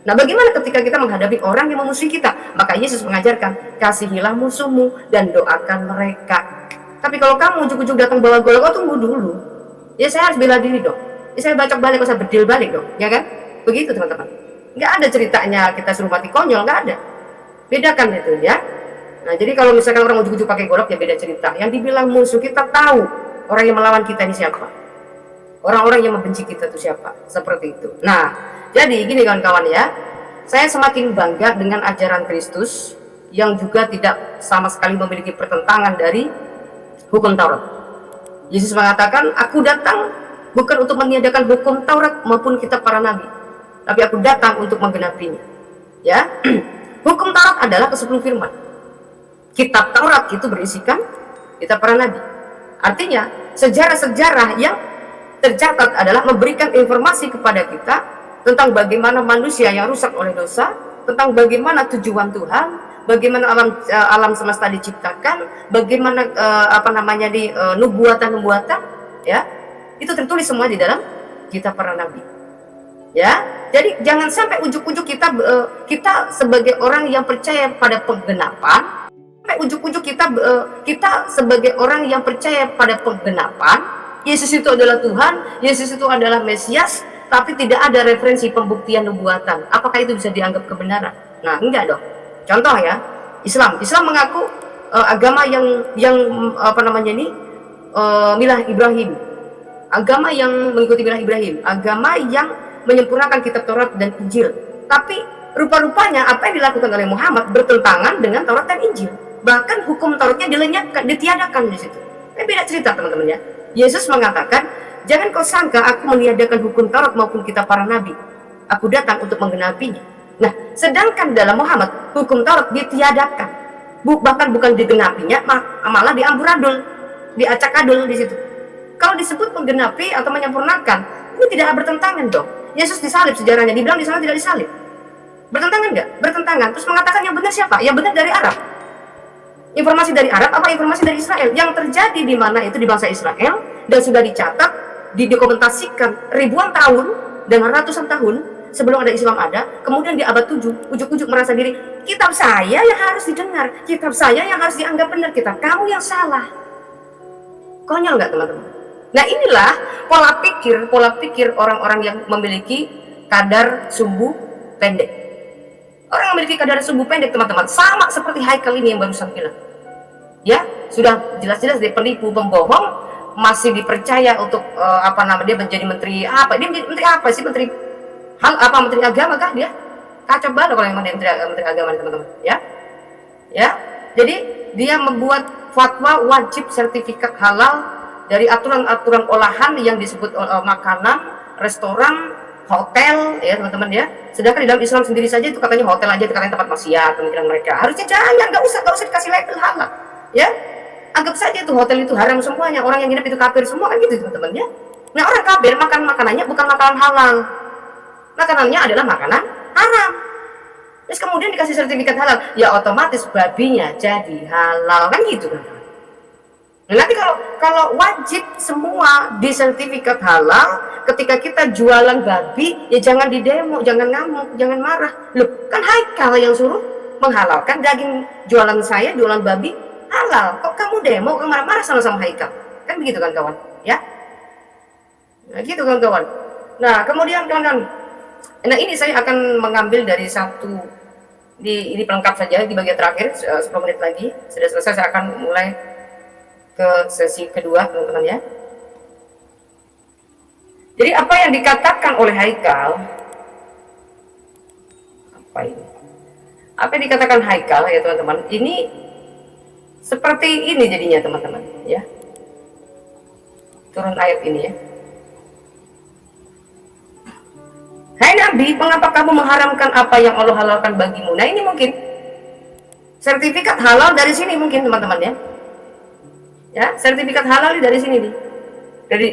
D: Nah, bagaimana ketika kita menghadapi orang yang memusuhi kita? Maka Yesus mengajarkan, kasihilah musuhmu dan doakan mereka. Tapi kalau kamu ujuk-ujuk datang bawa golok, oh, tunggu dulu. Ya, saya harus bela diri dong. Ya, saya bacok balik, saya bedil balik dong, ya kan? Begitu teman-teman. Nggak ada ceritanya kita suruh mati konyol, nggak ada. Bedakan itu ya. Nah, jadi kalau misalkan orang ujuk-ujuk pakai golok, ya beda cerita. Yang dibilang musuh, kita tahu orang yang melawan kita ini siapa. Orang-orang yang membenci kita itu siapa. Seperti itu. Nah, jadi gini kawan-kawan ya, saya semakin bangga dengan ajaran Kristus yang juga tidak sama sekali memiliki pertentangan dari hukum Taurat. Yesus mengatakan, aku datang bukan untuk meniadakan hukum Taurat maupun kitab para nabi, tapi aku datang untuk menggenapinya. Ya, hukum Taurat adalah ke-10 firman. Kitab Taurat itu berisikan kitab para nabi. Artinya, sejarah-sejarah yang tercatat adalah memberikan informasi kepada kita tentang bagaimana manusia yang rusak oleh dosa, tentang bagaimana tujuan Tuhan, bagaimana alam semesta diciptakan, bagaimana nubuatan-nubuatan, ya, itu tertulis semua di dalam kitab para nabi. Ya, jadi jangan sampai ujuk-ujuk kita sebagai orang yang percaya pada penggenapan, sampai ujuk-ujuk kita sebagai orang yang percaya pada penggenapan. Yesus itu adalah Tuhan, Yesus itu adalah Mesias, tapi tidak ada referensi pembuktian nubuatan. Apakah itu bisa dianggap kebenaran? Nah, enggak dong. Contoh ya, Islam mengaku agama yang milah Ibrahim, agama yang mengikuti milah Ibrahim, agama yang menyempurnakan kitab Taurat dan Injil. Tapi rupa-rupanya apa yang dilakukan oleh Muhammad bertentangan dengan Taurat dan Injil. Bahkan hukum Tauratnya dilenyapkan, ditiadakan di situ. Ini beda cerita teman-teman ya. Yesus mengatakan, jangan kau sangka aku meniadakan hukum Taurat maupun kitab para nabi. Aku datang untuk menggenapinya. Nah, sedangkan dalam Muhammad, hukum Taurat ditiadakan. Bahkan bukan digenapinya, malah diamburadul, diacak-adul di situ. Kalau disebut menggenapi atau menyempurnakan, ini tidak bertentangan dong. Yesus disalib sejarahnya, dibilang di sana tidak disalib. Bertentangan nggak? Bertentangan. Terus mengatakan yang benar siapa? Yang benar dari Arab. Informasi dari Arab apa informasi dari Israel? Yang terjadi di mana itu di bangsa Israel dan sudah dicatat, didokumentasikan ribuan tahun dengan ratusan tahun sebelum ada Islam ada. Kemudian di abad 7 ujuk-ujuk merasa diri, kitab saya yang harus didengar, kitab saya yang harus dianggap benar, kitab kamu yang salah. Konyol nggak teman-teman? Nah, inilah pola pikir orang-orang yang memiliki kadar sumbu pendek. Orang yang memiliki kadar sumbu pendek teman-teman sama seperti Haikal ini yang barusan bilang. Ya, sudah jelas-jelas dia penipu, pembohong, masih dipercaya untuk dia menjadi menteri apa? Dia menjadi menteri apa sih? Menteri menteri agama kah dia? Kacau banget kalau yang menteri agama teman-teman, ya. Ya. Jadi dia membuat fatwa wajib sertifikat halal dari aturan-aturan olahan yang disebut makanan, restoran, hotel, ya teman-teman ya. Sedangkan di dalam Islam sendiri saja itu katanya hotel aja, itu katanya tempat maksiat pemikiran mereka. Harusnya jangan, nggak usah dikasih label halal, ya. Anggap saja itu hotel itu haram semuanya, orang yang nginep itu kafir semua kan gitu teman-teman ya. Nah orang kafir makan makanannya bukan makanan halal, makanannya adalah makanan haram. Terus kemudian dikasih sertifikat halal, ya otomatis babinya jadi halal kan gitu kan. Nah, nanti kalau wajib semua di sertifikat halal, ketika kita jualan babi, ya jangan didemo, jangan ngamuk, jangan marah. Loh, kan Haikal yang suruh menghalalkan daging jualan saya, jualan babi halal. Kok kamu demo, kamu marah-marah sama Haikal? Kan begitu kan kawan, ya? Nah, gitu kawan-kawan. Nah, kemudian kawan-kawan, nah ini saya akan mengambil dari satu ini pelengkap saja di bagian terakhir, 10 menit lagi sudah selesai. Saya akan mulai ke sesi kedua teman-teman ya. Jadi apa yang dikatakan oleh Haikal, apa yang dikatakan Haikal ya teman-teman, ini seperti ini jadinya teman-teman ya. Turun ayat ini ya. Hai Nabi, mengapa kamu mengharamkan apa yang Allah halalkan bagimu? Nah ini mungkin sertifikat halal dari sini mungkin teman-teman ya. Ya, sertifikat halal dari sini nih.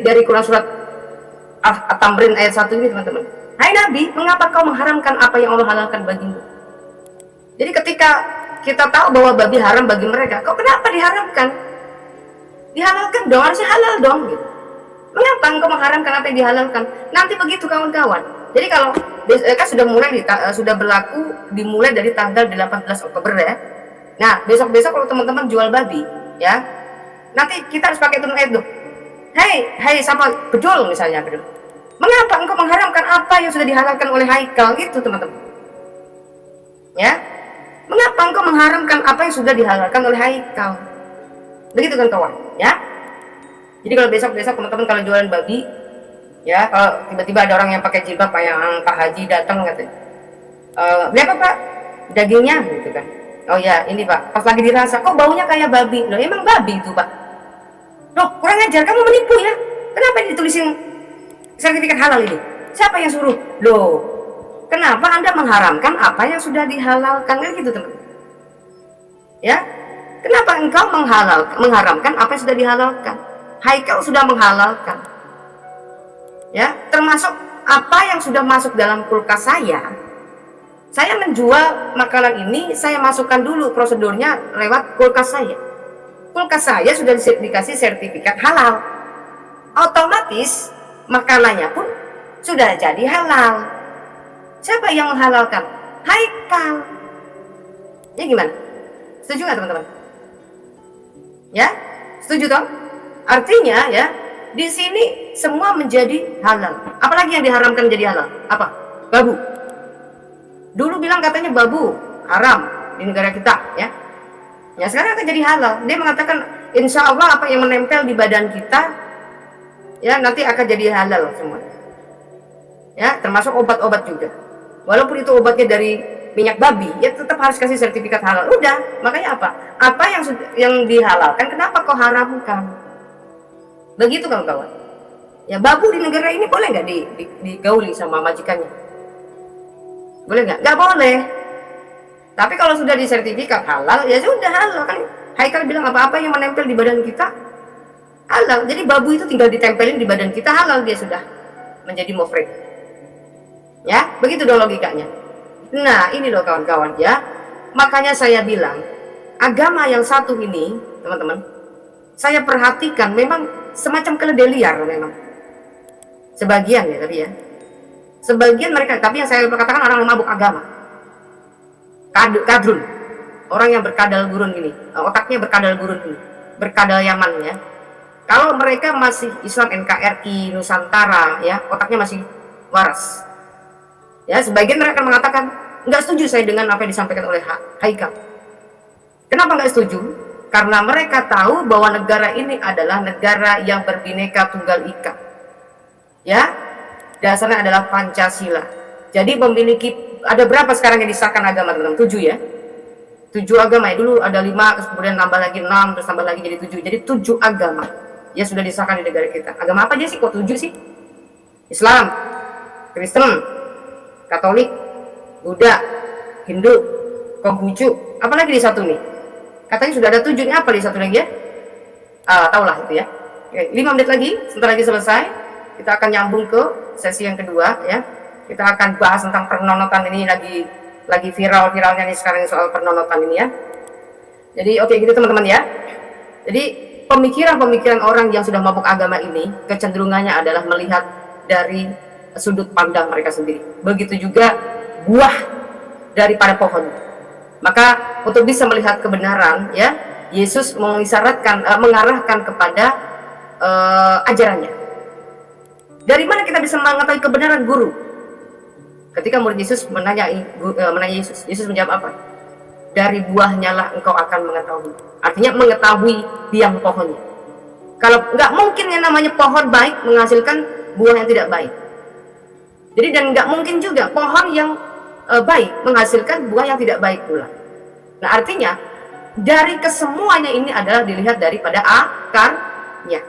D: Dari Quran surat At-Tamrin ayat 1 ini teman-teman. Hai Nabi, mengapa kau mengharamkan apa yang Allah halalkan bagimu? Jadi ketika kita tahu bahwa babi haram bagi mereka, kok kenapa diharamkan? Dihalalkan dong, harusnya halal dong gitu. Mengapa engkau mengharamkan apa yang dihalalkan? Nanti begitu kawan-kawan. Jadi kalau kan sudah berlaku dimulai dari tanggal 18 Oktober ya. Nah, besok-besok kalau teman-teman jual babi, ya. Nanti kita harus pakai turun ayat tuh. Hei, sama bedul misalnya, bedul. Mengapa engkau mengharamkan apa yang sudah dihalalkan oleh Haikal gitu, teman-teman? Ya. Mengapa engkau mengharamkan apa yang sudah dihalalkan oleh Haikal? Begitu kan kawan, ya. Jadi kalau besok-besok teman-teman kalau jualan babi, ya kalau tiba-tiba ada orang yang pakai jilbab yang Pak Haji datang katanya, berapa Pak dagingnya gitu kan? Oh ya ini Pak, pas lagi dirasa kok baunya kayak babi. Loh emang babi itu Pak? Loh kurang ajar, kamu menipu ya. Kenapa ditulisin sertifikat halal ini? Siapa yang suruh? Loh kenapa Anda mengharamkan apa yang sudah dihalalkan kan gitu teman? Ya kenapa engkau mengharamkan apa yang sudah dihalalkan? Haikal sudah menghalalkan, ya termasuk apa yang sudah masuk dalam kulkas saya menjual makanan ini, saya masukkan dulu prosedurnya lewat kulkas saya sudah dikasih sertifikat halal, otomatis makanannya pun sudah jadi halal. Siapa yang menghalalkan? Haikal. Ya gimana, setuju nggak teman-teman? Ya setuju toh? Artinya ya di sini semua menjadi halal. Apalagi yang diharamkan menjadi halal? Apa? Babu. Dulu bilang katanya babu haram di negara kita, ya. Ya sekarang akan jadi halal. Dia mengatakan insya Allah apa yang menempel di badan kita, ya nanti akan jadi halal semua. Ya termasuk obat-obat juga. Walaupun itu obatnya dari minyak babi, ya tetap harus kasih sertifikat halal. Udah, makanya apa? Apa yang dihalalkan, kenapa kau haramkan? Begitu kawan-kawan. Ya babu di negara ini boleh nggak digauli sama majikannya? Boleh nggak? Nggak boleh. Tapi kalau sudah disertifikat halal, ya sudah halal kan. Haikal bilang apa-apa yang menempel di badan kita halal. Jadi babu itu tinggal ditempelin di badan kita halal, dia sudah menjadi mufrid. Ya, begitu dong logikanya. Nah, ini loh kawan-kawan ya. Makanya saya bilang agama yang satu ini, teman-teman, saya perhatikan memang semacam keledai liar memang. Sebagian ya tapi ya. Sebagian mereka, tapi yang saya katakan orang yang mabuk agama. Kadrun. Orang yang berkadal gurun ini, otaknya berkadal gurun ini, berkadal Yaman ya. Kalau mereka masih Islam NKRI Nusantara ya, otaknya masih waras. Ya, sebagian mereka mengatakan, nggak setuju saya dengan apa yang disampaikan oleh Haikal. Kenapa nggak setuju? Karena mereka tahu bahwa negara ini adalah negara yang berbineka tunggal ika. Ya, dasarnya adalah Pancasila. Jadi ada berapa sekarang yang disahkan agama, teman-teman? 7 ya. 7 agama ya. Dulu ada 5, terus kemudian nambah lagi 6, terus tambah lagi jadi 7. Jadi 7 agama ya sudah disahkan di negara kita. Agama apa aja sih kok 7 sih? Islam, Kristen, Katolik, Buddha, Hindu, Konghucu. Apalagi di satu nih? Katanya sudah ada 7, ini apa di satu lagi ya? Taulah itu ya. Oke, 5 menit lagi, sebentar lagi selesai. Kita akan nyambung ke sesi yang kedua ya. Kita akan bahas tentang pernonotan ini, lagi viral-viralnya nih sekarang soal pernonotan ini ya. Jadi oke gitu teman-teman ya. Jadi pemikiran-pemikiran orang yang sudah mabuk agama ini kecenderungannya adalah melihat dari sudut pandang mereka sendiri. Begitu juga buah daripada pohon. Maka untuk bisa melihat kebenaran ya, Yesus mengarahkan kepada ajarannya. Dari mana kita bisa mengetahui kebenaran, guru? Ketika murid Yesus menanya Yesus menjawab apa? Dari buahnya lah engkau akan mengetahui. Artinya mengetahui biang pohonnya. Kalau nggak mungkin yang namanya pohon baik menghasilkan buah yang tidak baik. Jadi dan nggak mungkin juga pohon yang baik menghasilkan buah yang tidak baik pula. Nah artinya dari kesemuanya ini adalah dilihat daripada akarnya.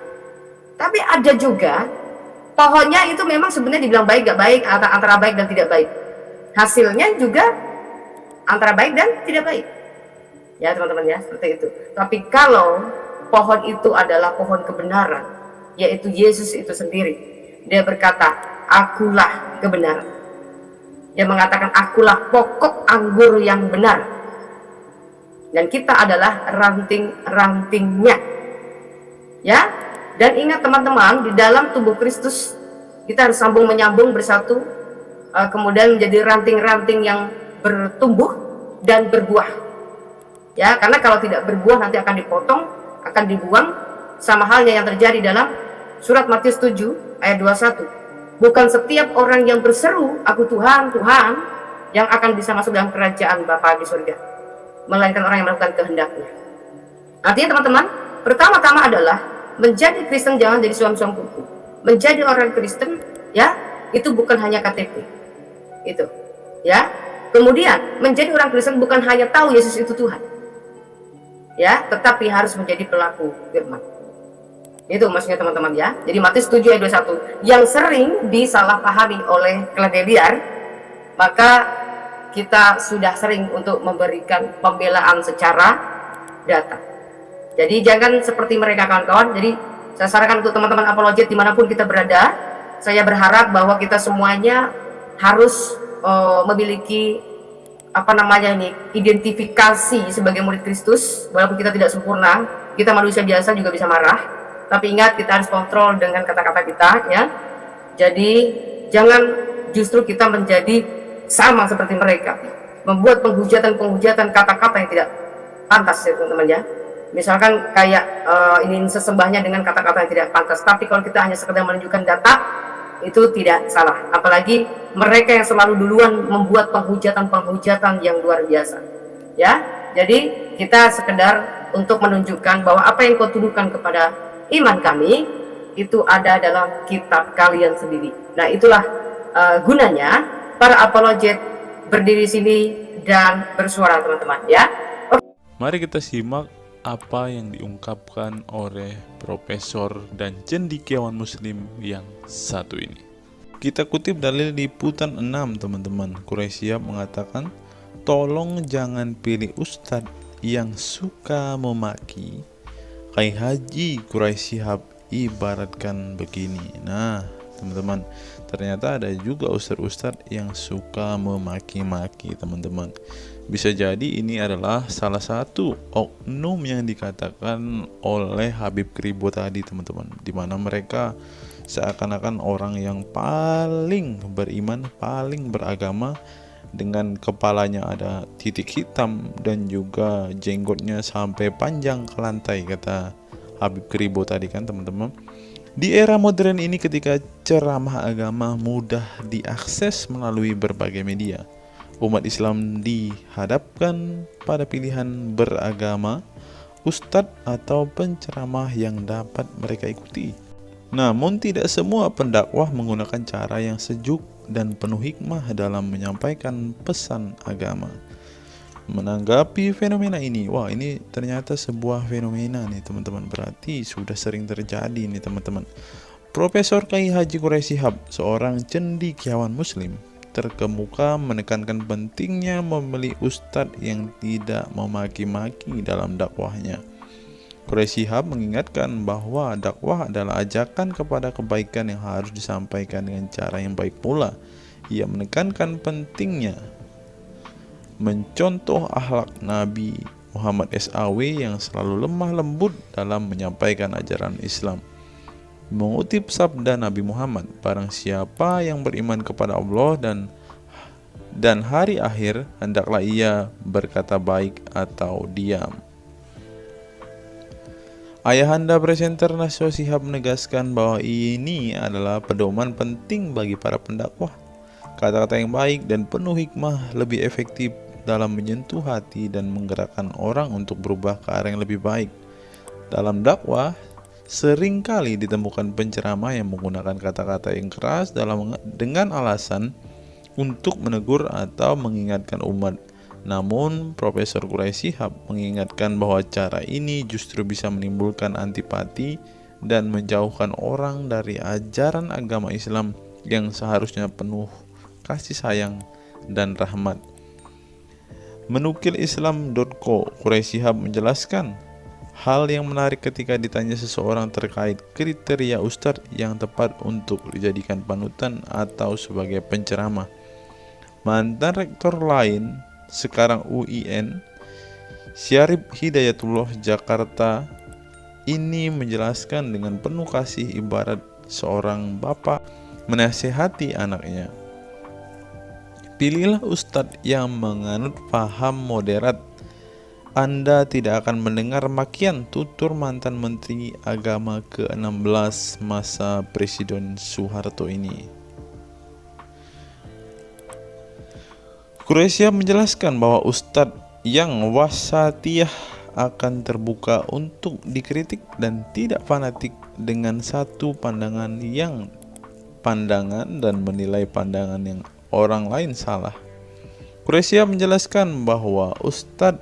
D: Tapi ada juga pohonnya itu memang sebenarnya dibilang baik gak baik, antara baik dan tidak baik. Hasilnya juga antara baik dan tidak baik. Ya teman-teman ya, seperti itu. Tapi kalau pohon itu adalah pohon kebenaran, yaitu Yesus itu sendiri, dia berkata, akulah kebenaran. Dia mengatakan, akulah pokok anggur yang benar. Dan kita adalah ranting-rantingnya. Ya, dan ingat teman-teman, di dalam tubuh Kristus, kita harus menyambung bersatu, kemudian menjadi ranting-ranting yang bertumbuh dan berbuah. Ya, karena kalau tidak berbuah nanti akan dipotong, akan dibuang, sama halnya yang terjadi dalam surat Matius 7 ayat 21. Bukan setiap orang yang berseru, aku Tuhan, Tuhan, yang akan bisa masuk dalam kerajaan Bapa di surga, melainkan orang yang melakukan kehendaknya. Artinya teman-teman, pertama-tama adalah menjadi Kristen jangan jadi suam-suam kuku. Menjadi orang Kristen, ya, itu bukan hanya KTP. Itu, ya. Kemudian, menjadi orang Kristen bukan hanya tahu Yesus itu Tuhan. Ya, tetapi harus menjadi pelaku firman. Itu maksudnya teman-teman ya. Jadi Matius 7 ayat 21 yang sering disalahpahami oleh keledai liar, maka kita sudah sering untuk memberikan pembelaan secara data. Jadi jangan seperti mereka kawan-kawan. Jadi saya sarankan untuk teman-teman apologet dimanapun kita berada, saya berharap bahwa kita semuanya harus memiliki identifikasi sebagai murid Kristus. Walaupun kita tidak sempurna, kita manusia biasa juga bisa marah. Tapi ingat, kita harus kontrol dengan kata-kata kita ya. Jadi jangan justru kita menjadi sama seperti mereka, membuat penghujatan kata-kata yang tidak pantas ya teman-teman ya. Misalkan kayak ini sesembahnya dengan kata-kata yang tidak pantas. Tapi kalau kita hanya sekedar menunjukkan data, itu tidak salah. Apalagi mereka yang selalu duluan membuat penghujatan yang luar biasa ya. Jadi kita sekedar untuk menunjukkan bahwa apa yang kau tuduhkan kepada iman kami itu ada dalam kitab kalian sendiri. Nah itulah gunanya para apologet berdiri sini dan bersuara teman-teman ya.
A: Mari kita simak apa yang diungkapkan oleh profesor dan cendekiawan muslim yang satu ini. Kita kutip dalil liputan 6 teman-teman. Quraisy Shihab mengatakan, tolong jangan pilih ustadz yang suka memaki. Kai Haji Quraisy Shihab ibaratkan begini. Nah teman-teman, ternyata ada juga ustadz-ustadz yang suka memaki-maki teman-teman. Bisa jadi ini adalah salah satu oknum yang dikatakan oleh Habib Kribo tadi teman-teman, dimana mereka seakan-akan orang yang paling beriman, paling beragama, dengan kepalanya ada titik hitam dan juga jenggotnya sampai panjang ke lantai, kata Habib Kribo tadi kan teman-teman. Di era modern ini ketika ceramah agama mudah diakses melalui berbagai media, umat Islam dihadapkan pada pilihan beragama
E: ustadz atau penceramah yang dapat mereka ikuti. Namun tidak semua pendakwah menggunakan cara yang sejuk dan penuh hikmah dalam menyampaikan pesan agama. Menanggapi fenomena ini, wah ini ternyata sebuah fenomena nih teman-teman, berarti sudah sering terjadi nih teman-teman. Profesor Kiai Haji Quraisy Shihab, seorang cendekiawan muslim, terkemuka menekankan pentingnya memilih ustadz yang tidak memaki-maki dalam dakwahnya. Quraisy Shihab mengingatkan bahwa dakwah adalah ajakan kepada kebaikan yang harus disampaikan dengan cara yang baik pula. Ia menekankan pentingnya mencontoh akhlak Nabi Muhammad SAW yang selalu lemah lembut dalam menyampaikan ajaran Islam. Mengutip sabda Nabi Muhammad, barang siapa yang beriman kepada Allah dan hari akhir, hendaklah ia berkata baik atau diam. Ayahanda presenter Najwa Shihab menegaskan bahwa ini adalah pedoman penting bagi para pendakwah. Kata-kata yang baik dan penuh hikmah lebih efektif dalam menyentuh hati dan menggerakkan orang untuk berubah ke arah yang lebih baik. Dalam dakwah, seringkali ditemukan penceramah yang menggunakan kata-kata yang keras dengan alasan untuk menegur atau mengingatkan umat. Namun, Profesor Quraisy Shihab mengingatkan bahwa cara ini justru bisa menimbulkan antipati dan menjauhkan orang dari ajaran agama Islam yang seharusnya penuh kasih sayang dan rahmat. Menukil Islam.co, Quraisy Shihab menjelaskan hal yang menarik ketika ditanya seseorang terkait kriteria ustadz yang tepat untuk dijadikan panutan atau sebagai penceramah. Mantan rektor lain, sekarang UIN, Syarif Hidayatullah Jakarta, ini menjelaskan dengan penuh kasih ibarat seorang bapak menasihati anaknya. Pilihlah ustadz yang menganut paham moderat. Anda tidak akan mendengar makian, tutur mantan Menteri Agama ke-16 masa Presiden Soeharto ini. Quraisy Shihab menjelaskan bahwa ustadz yang wasatiyah akan terbuka untuk dikritik dan tidak fanatik dengan satu pandangan dan menilai pandangan yang orang lain salah. Quraisy Shihab menjelaskan bahwa ustadz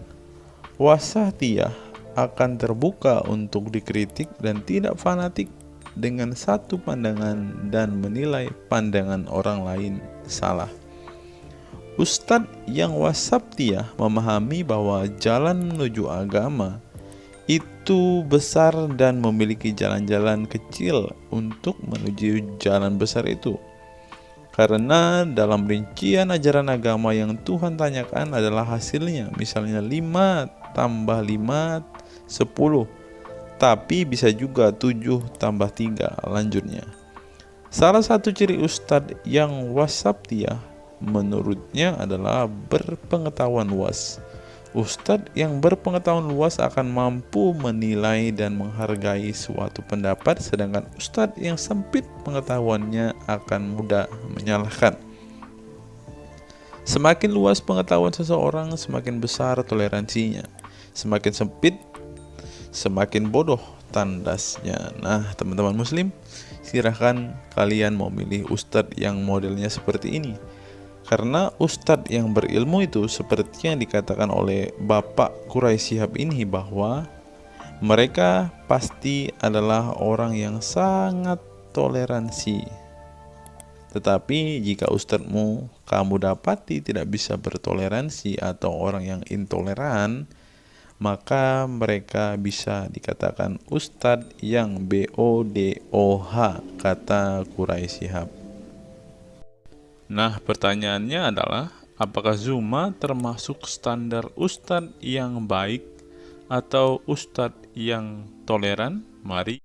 E: wasatiyah akan terbuka untuk dikritik dan tidak fanatik dengan satu pandangan dan menilai pandangan orang lain salah. Ustadz yang wasatiyah memahami bahwa jalan menuju agama itu besar dan memiliki jalan-jalan kecil untuk menuju jalan besar itu. Karena dalam rincian ajaran agama yang Tuhan tanyakan adalah hasilnya, misalnya 5 tambah 5, 10, tapi bisa juga 7 tambah 3, lanjutnya. Salah satu ciri ustadz yang wasatiyah menurutnya adalah berpengetahuan luas. Ustadz yang berpengetahuan luas akan mampu menilai dan menghargai suatu pendapat, sedangkan ustadz yang sempit pengetahuannya akan mudah menyalahkan. Semakin luas pengetahuan seseorang, semakin besar toleransinya. Semakin sempit, semakin bodoh tandasnya. Nah, teman-teman muslim, silahkan kalian mau milih ustadz yang modelnya seperti ini. Karena ustadz yang berilmu itu seperti yang dikatakan oleh Bapak Quraisy Shihab ini, bahwa mereka pasti adalah orang yang sangat toleransi. Tetapi jika ustadzmu kamu dapati tidak bisa bertoleransi atau orang yang intoleran, maka mereka bisa dikatakan ustadz yang BODOH, kata Quraisy Shihab.
A: Nah, pertanyaannya adalah, apakah Zuma termasuk standar ustadz yang baik atau ustadz yang toleran? Mari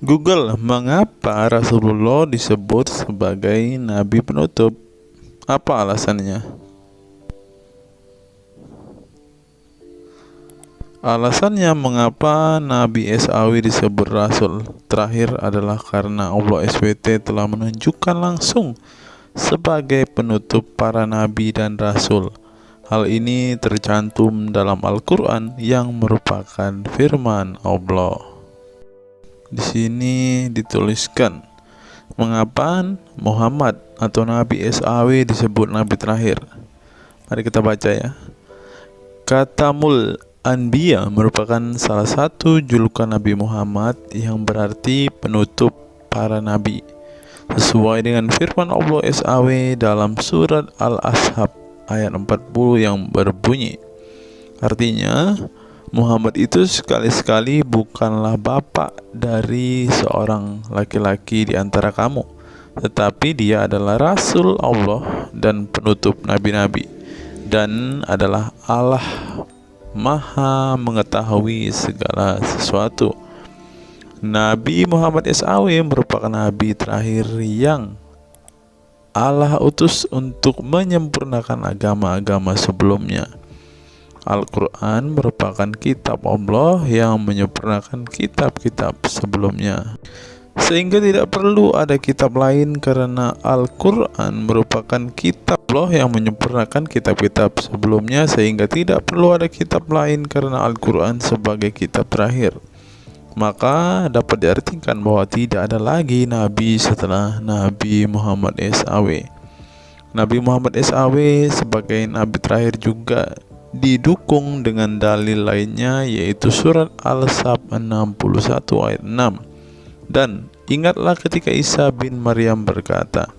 E: Google, mengapa Rasulullah disebut sebagai nabi penutup? Apa alasannya? Alasannya mengapa Nabi SAW disebut Rasul terakhir adalah karena Allah SWT telah menunjukkan langsung sebagai penutup para Nabi dan Rasul. Hal ini tercantum dalam Al-Quran yang merupakan firman Allah. Di sini dituliskan, mengapa Muhammad atau Nabi SAW disebut Nabi terakhir? Mari kita baca ya. Katamul Anbiya merupakan salah satu julukan Nabi Muhammad yang berarti penutup para Nabi, sesuai dengan firman Allah SAW dalam surat Al-Ashab ayat 40 yang berbunyi, artinya Muhammad itu sekali-sekali bukanlah bapak dari seorang laki-laki di antara kamu, tetapi dia adalah Rasul Allah dan penutup nabi-nabi, dan adalah Allah Maha mengetahui segala sesuatu. Nabi Muhammad SAW merupakan nabi terakhir yang Allah utus untuk menyempurnakan agama-agama sebelumnya. Al-Quran merupakan kitab Allah yang menyempurnakan kitab-kitab sebelumnya, sehingga tidak perlu ada kitab lain karena Al-Quran merupakan kitab Allah yang menyempurnakan kitab-kitab sebelumnya, sehingga tidak perlu ada kitab lain karena Al-Quran sebagai kitab terakhir. Maka dapat diartikan bahwa tidak ada lagi Nabi setelah Nabi Muhammad SAW. Nabi Muhammad SAW sebagai Nabi terakhir juga didukung dengan dalil lainnya, yaitu surat Al-Sab 61 ayat 6. Dan ingatlah ketika Isa bin Maryam berkata,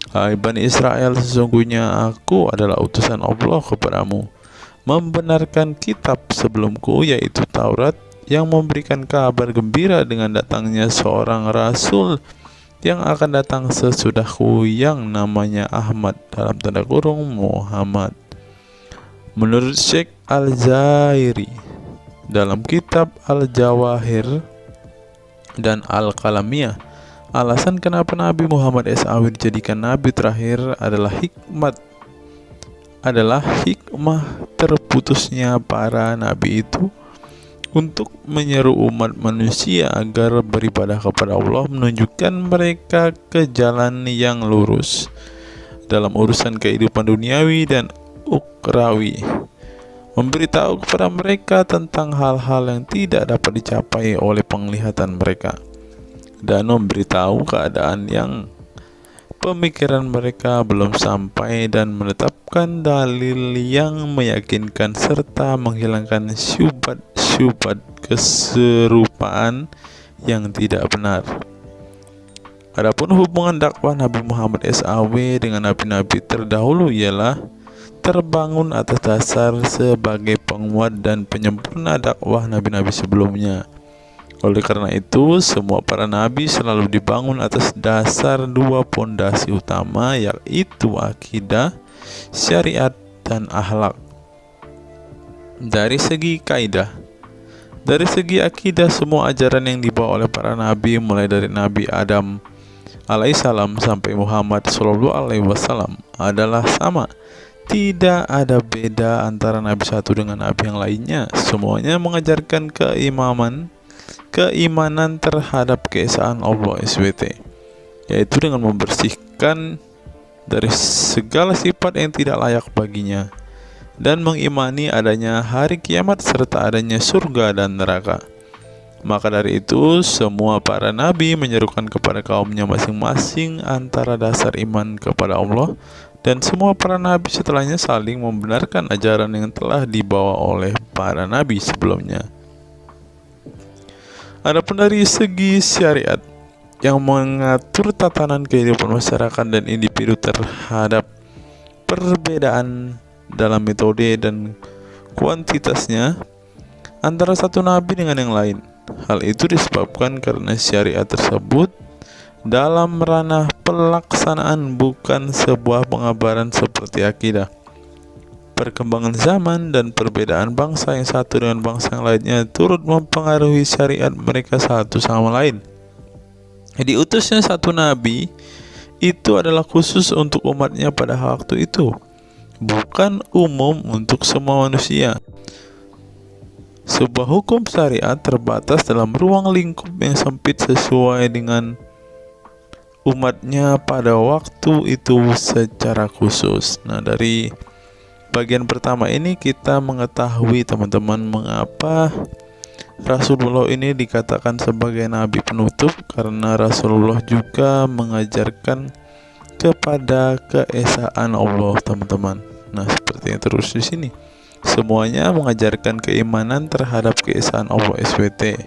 E: "Hai Bani Israel, sesungguhnya aku adalah utusan Allah kepadamu, membenarkan kitab sebelumku, yaitu Taurat, yang memberikan kabar gembira dengan datangnya seorang Rasul yang akan datang sesudahku yang namanya Ahmad dalam tanda kurung Muhammad." Menurut Syekh Al-Zairi dalam kitab Al-Jawahir dan Al-Qalamiyah, alasan kenapa Nabi Muhammad SAW dijadikan Nabi terakhir adalah hikmah terputusnya para Nabi itu untuk menyeru umat manusia agar beribadah kepada Allah, menunjukkan mereka ke jalan yang lurus dalam urusan kehidupan duniawi dan ukrawi, memberitahu kepada mereka tentang hal-hal yang tidak dapat dicapai oleh penglihatan mereka, dan memberitahu keadaan yang pemikiran mereka belum sampai, dan menetapkan dalil yang meyakinkan serta menghilangkan syubhat keserupaan yang tidak benar. Adapun hubungan dakwah Nabi Muhammad SAW dengan nabi-nabi terdahulu ialah terbangun atas dasar sebagai penguat dan penyempurna dakwah nabi-nabi sebelumnya. Oleh karena itu, semua para nabi selalu dibangun atas dasar dua pondasi utama, yaitu akidah, syariat, dan akhlak. Dari segi kaidah, dari segi akidah, semua ajaran yang dibawa oleh para nabi, mulai dari Nabi Adam alaihissalam sampai Muhammad SAW, adalah sama. Tidak ada beda antara nabi satu dengan nabi yang lainnya. Semuanya mengajarkan keimanan terhadap keesaan Allah SWT, yaitu dengan membersihkan dari segala sifat yang tidak layak baginya, dan mengimani adanya hari kiamat serta adanya surga dan neraka. Maka dari itu, semua para nabi menyerukan kepada kaumnya masing-masing antara dasar iman kepada Allah, dan semua para nabi setelahnya saling membenarkan ajaran yang telah dibawa oleh para nabi sebelumnya. Adapun dari segi syariat yang mengatur tatanan kehidupan masyarakat dan individu terhadap perbedaan dalam metode dan kuantitasnya antara satu nabi dengan yang lain. Hal itu disebabkan karena syariat tersebut dalam ranah pelaksanaan, bukan sebuah pengabaran seperti akidah. Perkembangan zaman dan perbedaan bangsa yang satu dengan bangsa yang lainnya turut mempengaruhi syariat mereka satu sama lain. Diutusnya satu nabi itu adalah khusus untuk umatnya pada waktu itu, bukan umum untuk semua manusia. Sebuah hukum syariat terbatas dalam ruang lingkup yang sempit sesuai dengan umatnya pada waktu itu secara khusus. Nah, dari bagian pertama ini kita mengetahui teman-teman mengapa Rasulullah ini dikatakan sebagai nabi penutup, karena Rasulullah juga mengajarkan kepada keesaan Allah, teman-teman. Nah, seperti yang terus di sini. Semuanya mengajarkan keimanan terhadap keesaan Allah SWT,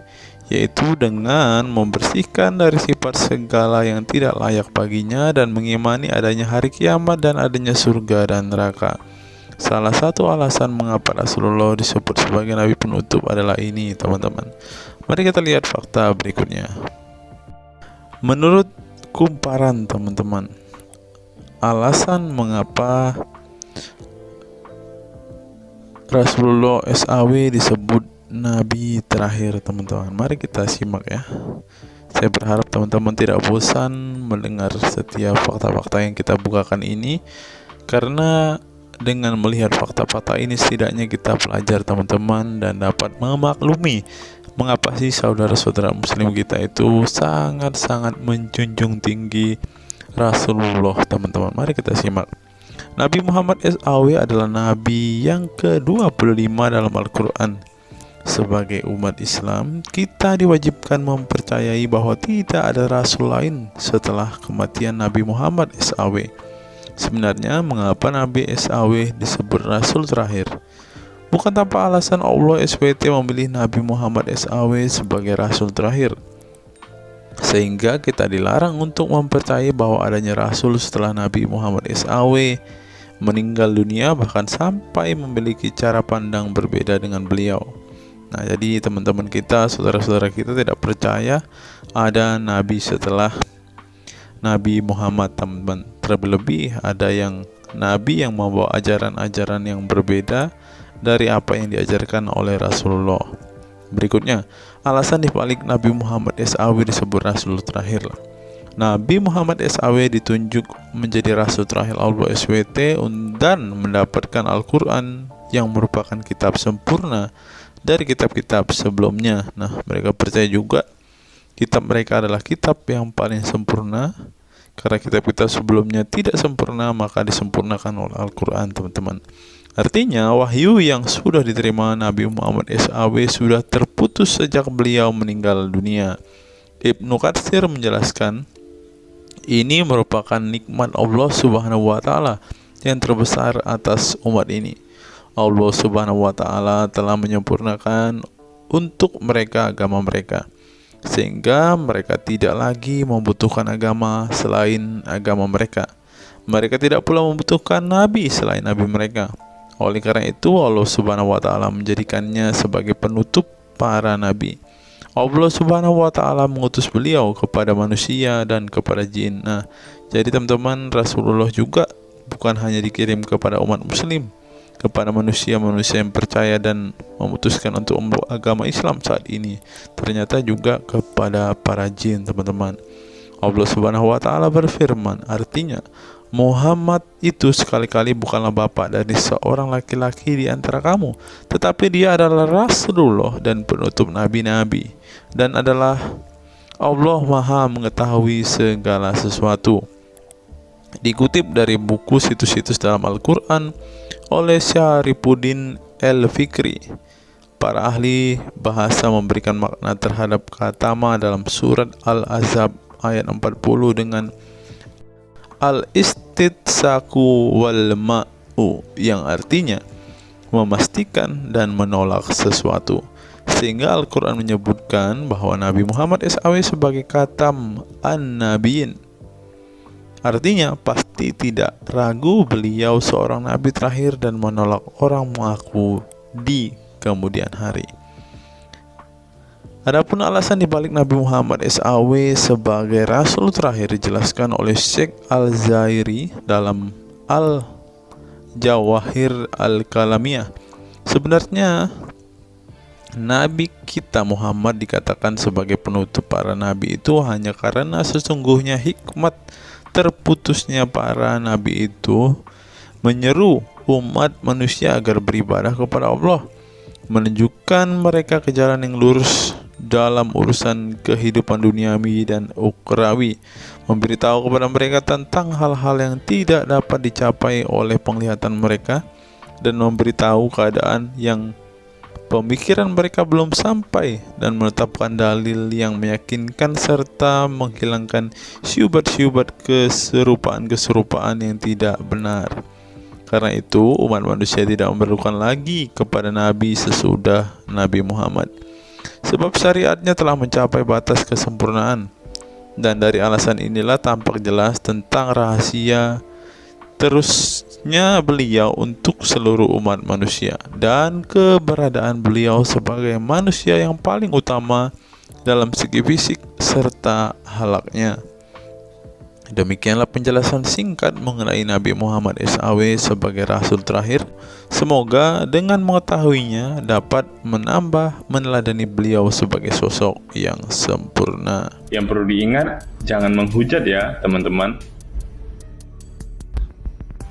E: yaitu dengan membersihkan dari sifat segala yang tidak layak baginya dan mengimani adanya hari kiamat dan adanya surga dan neraka. Salah satu alasan mengapa Rasulullah disebut sebagai nabi penutup adalah ini, teman-teman. Mari kita lihat fakta berikutnya. Menurut kumparan, teman-teman, alasan mengapa Rasulullah SAW disebut nabi terakhir, teman-teman. Mari kita simak ya. Saya berharap teman-teman tidak bosan mendengar setiap fakta-fakta yang kita bukakan ini, karena dengan melihat fakta-fakta ini setidaknya kita belajar, teman-teman, dan dapat memaklumi mengapa sih saudara-saudara muslim kita itu sangat-sangat menjunjung tinggi Rasulullah, teman-teman. Mari kita simak. Nabi Muhammad SAW adalah nabi yang ke-25 dalam Al-Quran. Sebagai umat Islam, kita diwajibkan mempercayai bahwa tidak ada rasul lain setelah kematian Nabi Muhammad SAW. Sebenarnya mengapa Nabi SAW disebut rasul terakhir? Bukan tanpa alasan Allah SWT memilih Nabi Muhammad SAW sebagai rasul terakhir, sehingga kita dilarang untuk mempercayai bahwa adanya rasul setelah Nabi Muhammad SAW meninggal dunia, bahkan sampai memiliki cara pandang berbeda dengan beliau. Nah, jadi teman-teman kita, saudara-saudara kita tidak percaya ada nabi setelah Nabi Muhammad, teman-teman. Terlebih ada yang nabi yang membawa ajaran-ajaran yang berbeda dari apa yang diajarkan oleh Rasulullah. Berikutnya, alasan dibalik Nabi Muhammad SAW disebut rasul terakhir. Nabi Muhammad SAW ditunjuk menjadi rasul terakhir Allah SWT dan mendapatkan Al-Quran yang merupakan kitab sempurna dari kitab-kitab sebelumnya. Nah, mereka percaya juga kitab mereka adalah kitab yang paling sempurna, karena kitab-kitab sebelumnya tidak sempurna, maka disempurnakan oleh Al-Quran, teman-teman. Artinya, wahyu yang sudah diterima Nabi Muhammad SAW sudah terputus sejak beliau meninggal dunia. Ibnu Katsir menjelaskan, ini merupakan nikmat Allah Subhanahu wa Ta'ala yang terbesar atas umat ini. Allah Subhanahu wa Ta'ala telah menyempurnakan untuk mereka agama mereka, sehingga mereka tidak lagi membutuhkan agama selain agama mereka. Mereka tidak pula membutuhkan nabi selain nabi mereka. Oleh karena itu, Allah Subhanahu wa Ta'ala menjadikannya sebagai penutup para nabi. Allah Subhanahu wa Ta'ala mengutus beliau kepada manusia dan kepada jin. Nah, jadi teman-teman, Rasulullah juga bukan hanya dikirim kepada umat muslim, kepada manusia-manusia yang percaya dan memutuskan untuk memeluk agama Islam saat ini, ternyata juga kepada para jin, teman-teman. Allah Subhanahu wa Ta'ala berfirman, artinya Muhammad itu sekali-kali bukanlah bapak dari seorang laki-laki di antara kamu, tetapi dia adalah Rasulullah dan penutup nabi-nabi, dan adalah Allah Maha mengetahui segala sesuatu. Dikutip dari buku situs-situs dalam Al-Quran oleh Syarifuddin Al-Fikri, para ahli bahasa memberikan makna terhadap kata ma dalam surat Al-Ahzab ayat 40 dengan al-istitsaku wal ma'u, yang artinya memastikan dan menolak sesuatu, sehingga Al-Quran menyebutkan bahwa Nabi Muhammad SAW sebagai khatam an-nabiyin. Artinya pasti tidak ragu beliau seorang nabi terakhir dan menolak orang mengaku di kemudian hari. Adapun alasan dibalik Nabi Muhammad SAW sebagai rasul terakhir dijelaskan oleh Syekh Al-Zairi dalam Al-Jawahir Al-Kalamiyah. Sebenarnya Nabi kita Muhammad dikatakan sebagai penutup para nabi itu hanya karena sesungguhnya hikmat terputusnya para nabi itu menyeru umat manusia agar beribadah kepada Allah, menunjukkan mereka ke jalan yang lurus dalam urusan kehidupan duniawi dan ukhrawi, memberitahu kepada mereka tentang hal-hal yang tidak dapat dicapai oleh penglihatan mereka, dan memberitahu keadaan yang pemikiran mereka belum sampai, dan menetapkan dalil yang meyakinkan serta menghilangkan syubhat-syubhat keserupaan-keserupaan yang tidak benar. Karena itu umat manusia tidak memerlukan lagi kepada nabi sesudah Nabi Muhammad, sebab syariatnya telah mencapai batas kesempurnaan. Dan dari alasan inilah tampak jelas tentang rahasia terusnya beliau untuk seluruh umat manusia, dan keberadaan beliau sebagai manusia yang paling utama dalam segi fisik serta halaknya. Demikianlah penjelasan singkat mengenai Nabi Muhammad SAW sebagai Rasul terakhir. Semoga dengan mengetahuinya dapat menambah meneladani beliau sebagai sosok yang sempurna.
F: Yang perlu diingat, jangan menghujat ya teman-teman.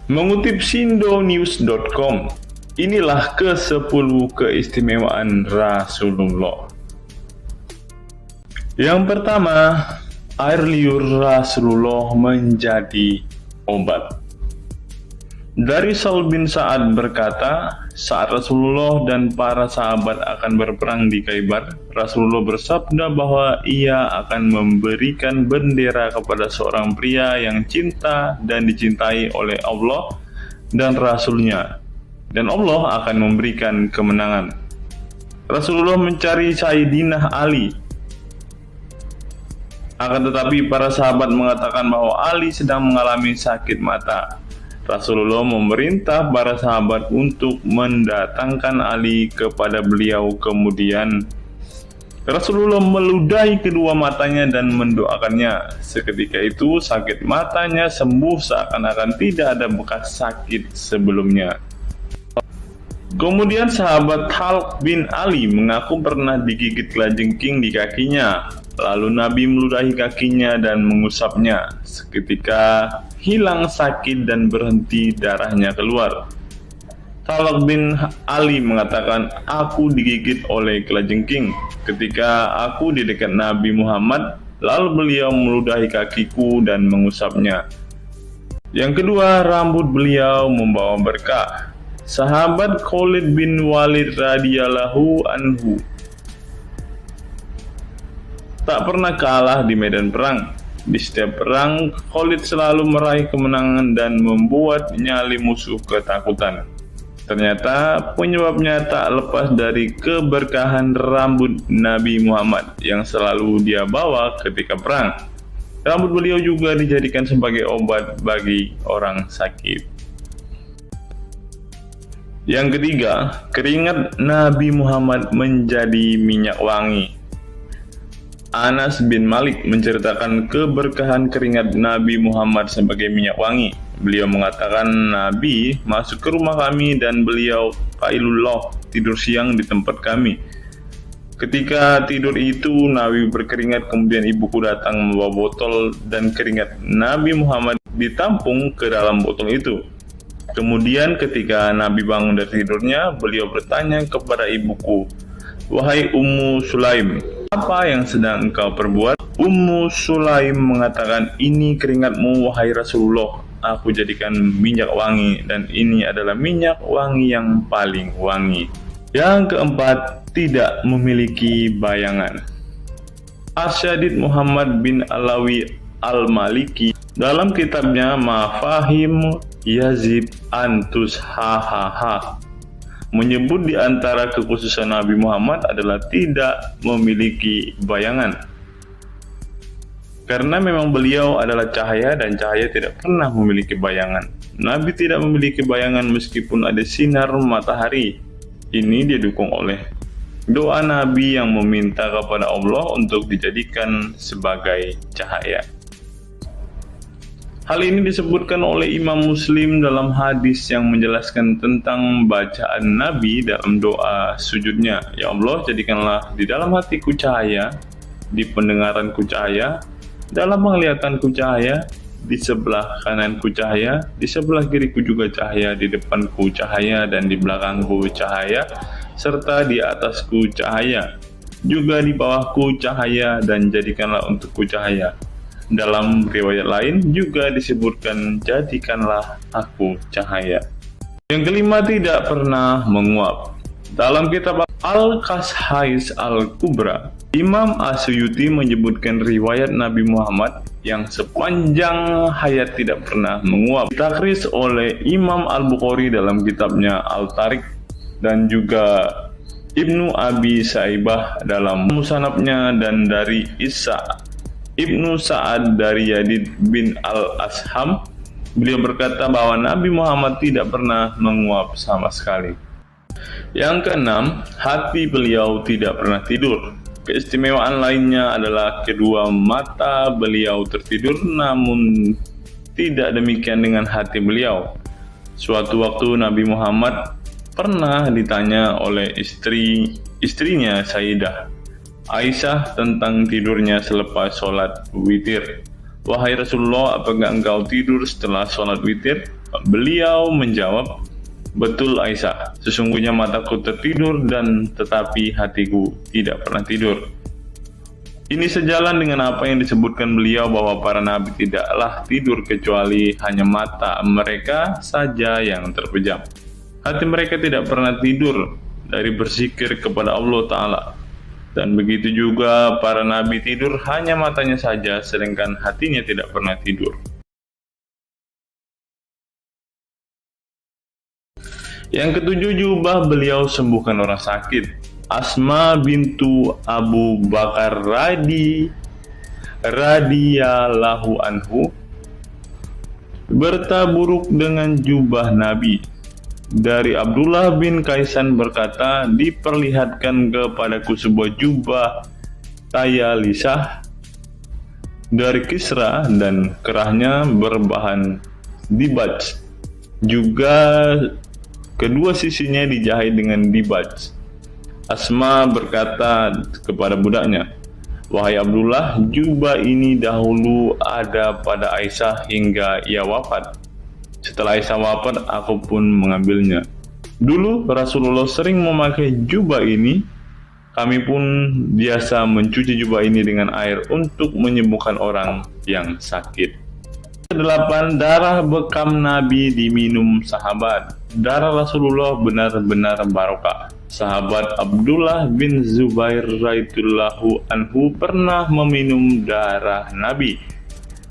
F: Mengutip sindonews.com, inilah ke-10 keistimewaan Rasulullah. Yang pertama, air liur Rasulullah menjadi obat. Dari Sahl bin Sa'ad berkata, saat Rasulullah dan para sahabat akan berperang di Khaibar, Rasulullah bersabda bahwa ia akan memberikan bendera kepada seorang pria yang cinta dan dicintai oleh Allah dan Rasul-Nya, dan Allah akan memberikan kemenangan. Rasulullah mencari Sayyidina Ali. Akan tetapi para sahabat mengatakan bahwa Ali sedang mengalami sakit mata. Rasulullah memerintah para sahabat untuk mendatangkan Ali kepada beliau. Kemudian Rasulullah meludahi kedua matanya dan mendoakannya. Seketika itu sakit matanya sembuh seakan-akan tidak ada bekas sakit sebelumnya. Kemudian sahabat Khalid bin Ali mengaku pernah digigit kalajengking di kakinya. Lalu Nabi meludahi kakinya dan mengusapnya. Seketika hilang sakit dan berhenti darahnya keluar. Khalid bin Ali mengatakan, aku digigit oleh kalajengking ketika aku di dekat Nabi Muhammad, lalu beliau meludahi kakiku dan mengusapnya. Yang kedua, rambut beliau membawa berkah. Sahabat Khalid bin Walid radhiyallahu anhu tak pernah kalah di medan perang. Di setiap perang, Khalid selalu meraih kemenangan dan membuat nyali musuh ketakutan. Ternyata penyebabnya tak lepas dari keberkahan rambut Nabi Muhammad yang selalu dia bawa ketika perang. Rambut beliau juga dijadikan sebagai obat bagi orang sakit. Yang ketiga, keringat Nabi Muhammad menjadi minyak wangi. Anas bin Malik menceritakan keberkahan keringat Nabi Muhammad sebagai minyak wangi. Beliau mengatakan, Nabi masuk ke rumah kami dan beliau qailullah, tidur siang di tempat kami. Ketika tidur itu Nabi berkeringat, kemudian ibuku datang membawa botol dan keringat Nabi Muhammad ditampung ke dalam botol itu. Kemudian ketika Nabi bangun dari tidurnya, beliau bertanya kepada ibuku, wahai Ummu Sulaim, apa yang sedang engkau perbuat? Ummu Sulaim mengatakan, ini keringatmu wahai Rasulullah, aku jadikan minyak wangi, dan ini adalah minyak wangi yang paling wangi. Yang keempat, tidak memiliki bayangan. Asyadid Muhammad bin Alawi Al-Maliki dalam kitabnya Mafahim Yazid Antus Hahaha menyebut di antara kekhususan Nabi Muhammad adalah tidak memiliki bayangan. Karena memang beliau adalah cahaya dan cahaya tidak pernah memiliki bayangan. Nabi tidak memiliki bayangan meskipun ada sinar matahari. Ini didukung oleh doa Nabi yang meminta kepada Allah untuk dijadikan sebagai cahaya. Hal ini disebutkan oleh Imam Muslim dalam hadis yang menjelaskan tentang bacaan Nabi dalam doa sujudnya. Ya Allah, jadikanlah di dalam hatiku cahaya, di pendengaranku cahaya, dalam penglihatanku cahaya, di sebelah kananku cahaya, di sebelah kiriku juga cahaya, di depanku cahaya, dan di belakangku cahaya, serta di atasku cahaya, juga di bawahku cahaya, dan jadikanlah untukku cahaya. Dalam riwayat lain juga disebutkan, jadikanlah aku cahaya. Yang kelima, tidak pernah menguap. Dalam kitab Al-Qashais Al-Kubra, Imam Asyuyuti menyebutkan riwayat Nabi Muhammad yang sepanjang hayat tidak pernah menguap. Ditakris oleh Imam Al-Bukhari dalam kitabnya Al-Tariq, dan juga Ibnu Abi Saibah dalam Musannafnya, dan dari Isa Ibnu Sa'ad dari Yazid bin Al-Asham, beliau berkata bahwa Nabi Muhammad tidak pernah menguap sama sekali. Yang keenam, hati beliau tidak pernah tidur. Keistimewaan lainnya adalah kedua mata beliau tertidur, namun tidak demikian dengan hati beliau. Suatu waktu Nabi Muhammad pernah ditanya oleh istrinya Sayyidah Aisyah tentang tidurnya selepas sholat witir. "Wahai Rasulullah, apakah engkau tidur setelah sholat witir?" Beliau menjawab, "Betul Aisyah, sesungguhnya mataku tertidur dan tetapi hatiku tidak pernah tidur." Ini sejalan dengan apa yang disebutkan beliau bahwa para nabi tidaklah tidur kecuali hanya mata mereka saja yang terpejam. Hati mereka tidak pernah tidur dari berzikir kepada Allah Ta'ala. Dan begitu juga para nabi tidur hanya matanya saja, sedangkan hatinya tidak pernah tidur. Yang ketujuh, jubah beliau sembuhkan orang sakit. Asma bintu Abu Bakar radhiyallahu anhu bertaburuk dengan jubah Nabi. Dari Abdullah bin Kaisan berkata, diperlihatkan kepadaku sebuah jubah tayalisah dari Kisra dan kerahnya berbahan dibaj. Juga kedua sisinya dijahit dengan dibaj. Asma berkata kepada budaknya, "Wahai Abdullah, jubah ini dahulu ada pada Aisyah hingga ia wafat. Setelah Aisyah wafat, aku pun mengambilnya. Dulu Rasulullah sering memakai jubah ini. Kami pun biasa mencuci jubah ini dengan air untuk menyembuhkan orang yang sakit." 8. Darah bekam Nabi diminum sahabat. Darah Rasulullah benar-benar barokah. Sahabat Abdullah bin Zubair radhiyallahu anhu pernah meminum darah Nabi.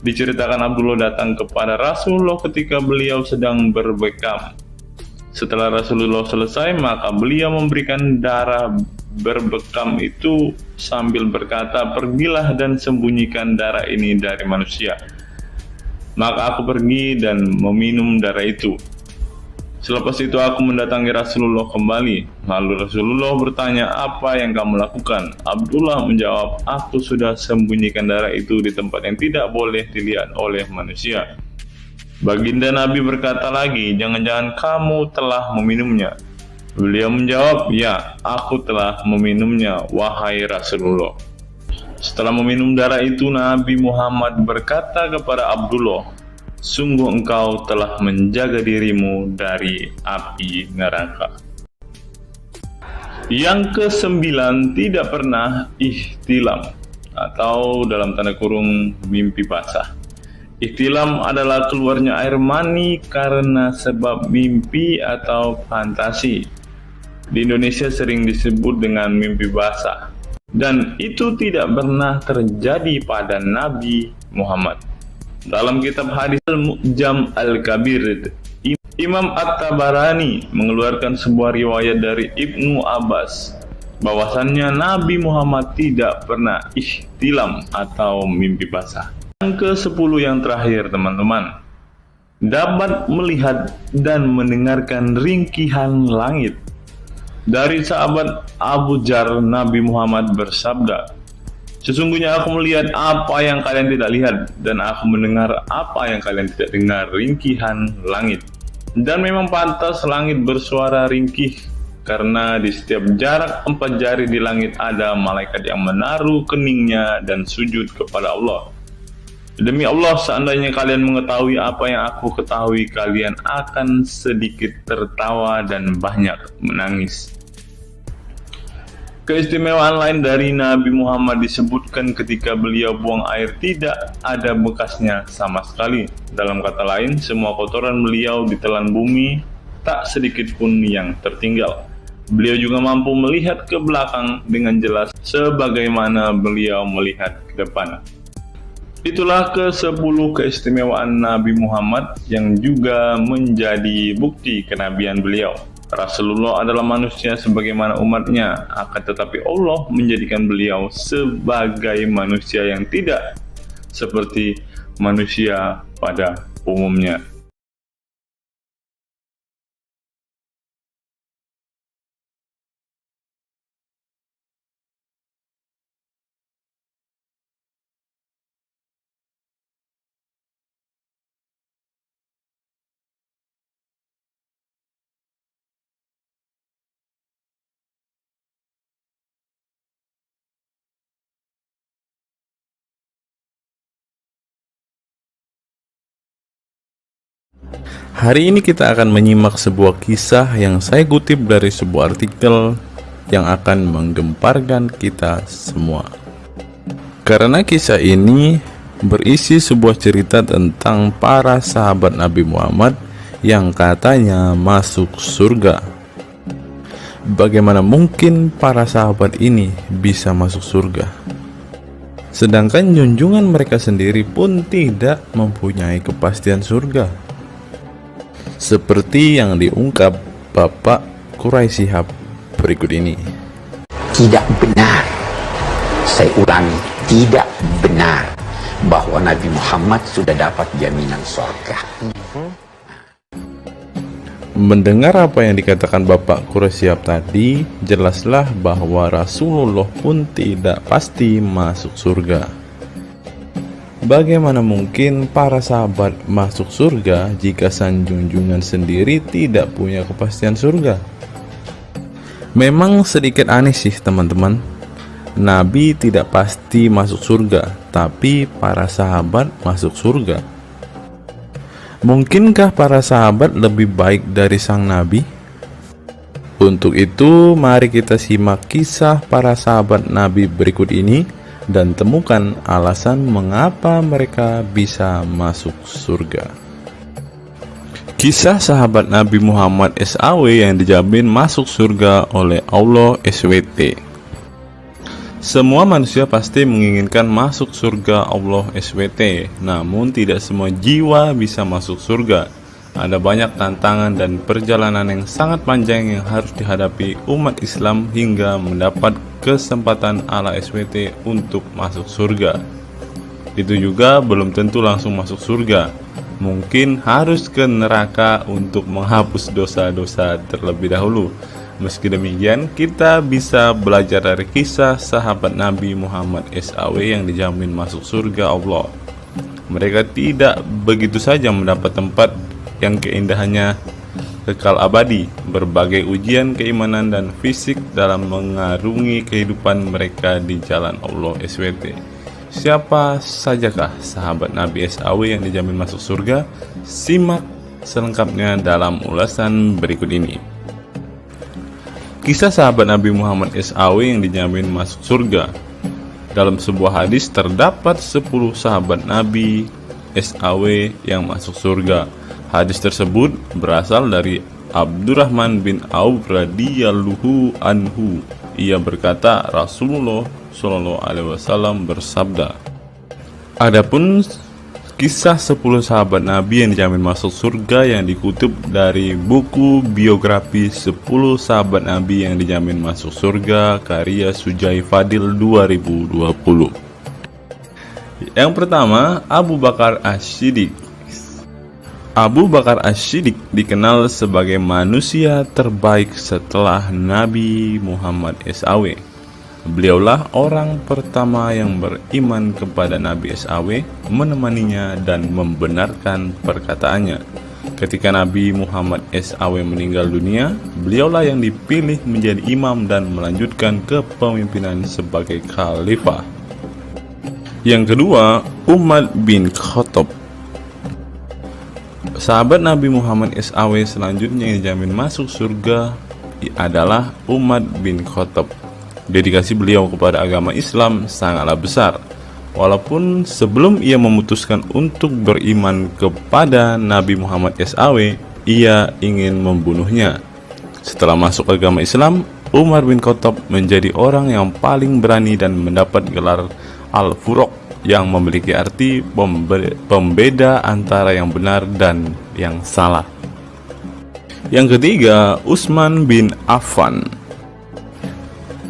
F: Diceritakan Abdullah datang kepada Rasulullah ketika beliau sedang berbekam. Setelah Rasulullah selesai, maka beliau memberikan darah berbekam itu sambil berkata, "Pergilah dan sembunyikan darah ini dari manusia." Maka aku pergi dan meminum darah itu. Selepas itu aku mendatangi Rasulullah kembali. Lalu Rasulullah bertanya, "Apa yang kamu lakukan?" Abdullah menjawab, "Aku sudah sembunyikan darah itu di tempat yang tidak boleh dilihat oleh manusia." Baginda Nabi berkata lagi, "Jangan-jangan kamu telah meminumnya?" Beliau menjawab, "Ya, aku telah meminumnya, wahai Rasulullah." Setelah meminum darah itu, Nabi Muhammad berkata kepada Abdullah, "Sungguh engkau telah menjaga dirimu dari api neraka." Yang ke-9, tidak pernah ihtilam atau dalam tanda kurung mimpi basah. Ihtilam adalah keluarnya air mani karena sebab mimpi atau fantasi. Di Indonesia sering disebut dengan mimpi basah. Dan itu tidak pernah terjadi pada Nabi Muhammad. Dalam kitab hadis Al-Mu'jam Al-Kabir, Imam At-Tabarani mengeluarkan sebuah riwayat dari Ibnu Abbas bahwasannya Nabi Muhammad tidak pernah ihtilam atau mimpi basah. Yang ke-10 yang terakhir, teman-teman, dapat melihat dan mendengarkan ringkihan langit. Dari sahabat Abu Dzar, Nabi Muhammad bersabda, "Sesungguhnya aku melihat apa yang kalian tidak lihat, dan aku mendengar apa yang kalian tidak dengar, ringkihan langit. Dan memang pantas langit bersuara ringkih, karena di setiap jarak 4 jari di langit ada malaikat yang menaruh keningnya dan sujud kepada Allah. Demi Allah, seandainya kalian mengetahui apa yang aku ketahui, kalian akan sedikit tertawa dan banyak menangis. Keistimewaan lain dari Nabi Muhammad disebutkan ketika beliau buang air tidak ada bekasnya sama sekali. Dalam kata lain, semua kotoran beliau ditelan bumi, tak sedikit pun yang tertinggal. Beliau juga mampu melihat ke belakang dengan jelas sebagaimana beliau melihat ke depan. Itulah ke-10 keistimewaan Nabi Muhammad yang juga menjadi bukti kenabian beliau. Rasulullah adalah manusia sebagaimana umatnya, akan tetapi Allah menjadikan beliau sebagai manusia yang tidak seperti manusia pada umumnya.
E: Hari ini kita akan menyimak sebuah kisah yang saya kutip dari sebuah artikel yang akan menggemparkan kita semua. Karena kisah ini berisi sebuah cerita tentang para sahabat Nabi Muhammad yang katanya masuk surga. Bagaimana mungkin para sahabat ini bisa masuk surga? Sedangkan junjungan mereka sendiri pun tidak mempunyai kepastian surga. Seperti yang diungkap Bapak Quraisy Shihab berikut ini.
G: Tidak benar, saya ulangi, tidak benar bahwa Nabi Muhammad sudah dapat jaminan surga.
E: Mendengar apa yang dikatakan Bapak Quraisy Shihab tadi, jelaslah bahwa Rasulullah pun tidak pasti masuk surga. Bagaimana mungkin para sahabat masuk surga jika sang junjungan sendiri tidak punya kepastian surga? Memang sedikit aneh sih teman-teman. Nabi tidak pasti masuk surga, tapi para sahabat masuk surga. Mungkinkah para sahabat lebih baik dari sang Nabi? Untuk itu, mari kita simak kisah para sahabat Nabi berikut ini dan temukan alasan mengapa mereka bisa masuk surga. Kisah sahabat Nabi Muhammad SAW yang dijamin masuk surga oleh Allah SWT. Semua manusia pasti menginginkan masuk surga Allah SWT, namun tidak semua jiwa bisa masuk surga. Ada banyak tantangan dan perjalanan yang sangat panjang yang harus dihadapi umat Islam hingga mendapat kesempatan ala SWT untuk masuk surga. Itu juga belum tentu langsung masuk surga. Mungkin harus ke neraka untuk menghapus dosa-dosa terlebih dahulu. Meski demikian, kita bisa belajar dari kisah sahabat Nabi Muhammad SAW yang dijamin masuk surga Allah. Mereka tidak begitu saja mendapat tempat yang keindahannya kekal abadi. Berbagai ujian keimanan dan fisik dalam mengarungi kehidupan mereka di jalan Allah SWT. Siapa sajakah sahabat Nabi SAW yang dijamin masuk surga? Simak selengkapnya dalam ulasan berikut ini. Kisah sahabat Nabi Muhammad SAW yang dijamin masuk surga. Dalam sebuah hadis terdapat 10 sahabat Nabi SAW yang masuk surga. Hadis tersebut berasal dari Abdurrahman bin Auf radhiyallahu anhu. Ia berkata, Rasulullah Shallallahu alaihi wasallam bersabda. Adapun kisah 10 sahabat Nabi yang dijamin masuk surga yang dikutip dari buku biografi 10 sahabat Nabi yang dijamin masuk surga karya Sujai Fadil 2020. Yang pertama, Abu Bakar As-Siddiq. Abu Bakar As-Siddiq dikenal sebagai manusia terbaik setelah Nabi Muhammad SAW. Beliaulah orang pertama yang beriman kepada Nabi SAW, menemaninya dan membenarkan perkataannya. Ketika Nabi Muhammad SAW meninggal dunia, beliaulah yang dipilih menjadi imam dan melanjutkan kepemimpinan sebagai khalifah. Yang kedua, Umar bin Khattab. Sahabat Nabi Muhammad SAW selanjutnya yang dijamin masuk surga adalah Umar bin Khattab. Dedikasi beliau kepada agama Islam sangatlah besar. Walaupun sebelum ia memutuskan untuk beriman kepada Nabi Muhammad SAW, ia ingin membunuhnya. Setelah masuk agama Islam, Umar bin Khattab menjadi orang yang paling berani dan mendapat gelar Al-Furuq, yang memiliki arti pembeda antara yang benar dan yang salah. Yang ketiga, Utsman bin Affan.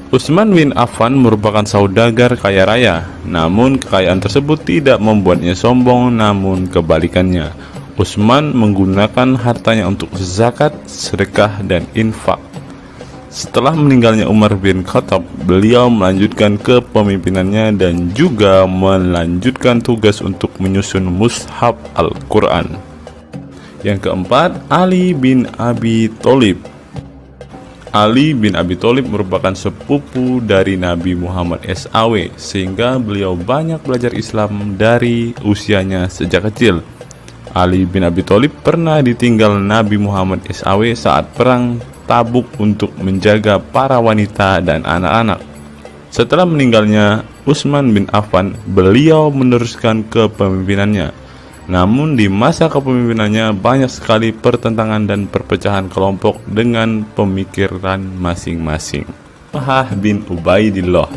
E: Utsman bin Affan merupakan saudagar kaya raya, namun kekayaan tersebut tidak membuatnya sombong, namun kebalikannya. Utsman menggunakan hartanya untuk zakat, sedekah, dan infak. Setelah meninggalnya Umar bin Khattab, beliau melanjutkan kepemimpinannya dan juga melanjutkan tugas untuk menyusun mushaf Al-Quran. Yang keempat, Ali bin Abi Thalib. Ali bin Abi Thalib merupakan sepupu dari Nabi Muhammad SAW, sehingga beliau banyak belajar Islam dari usianya sejak kecil. Ali bin Abi Thalib pernah ditinggal Nabi Muhammad SAW saat perang Tabuk untuk menjaga para wanita dan anak-anak. Setelah meninggalnya Utsman bin Affan, beliau meneruskan kepemimpinannya. Namun di masa kepemimpinannya banyak sekali pertentangan dan perpecahan kelompok dengan pemikiran masing-masing. Talhah bin Ubaidillah.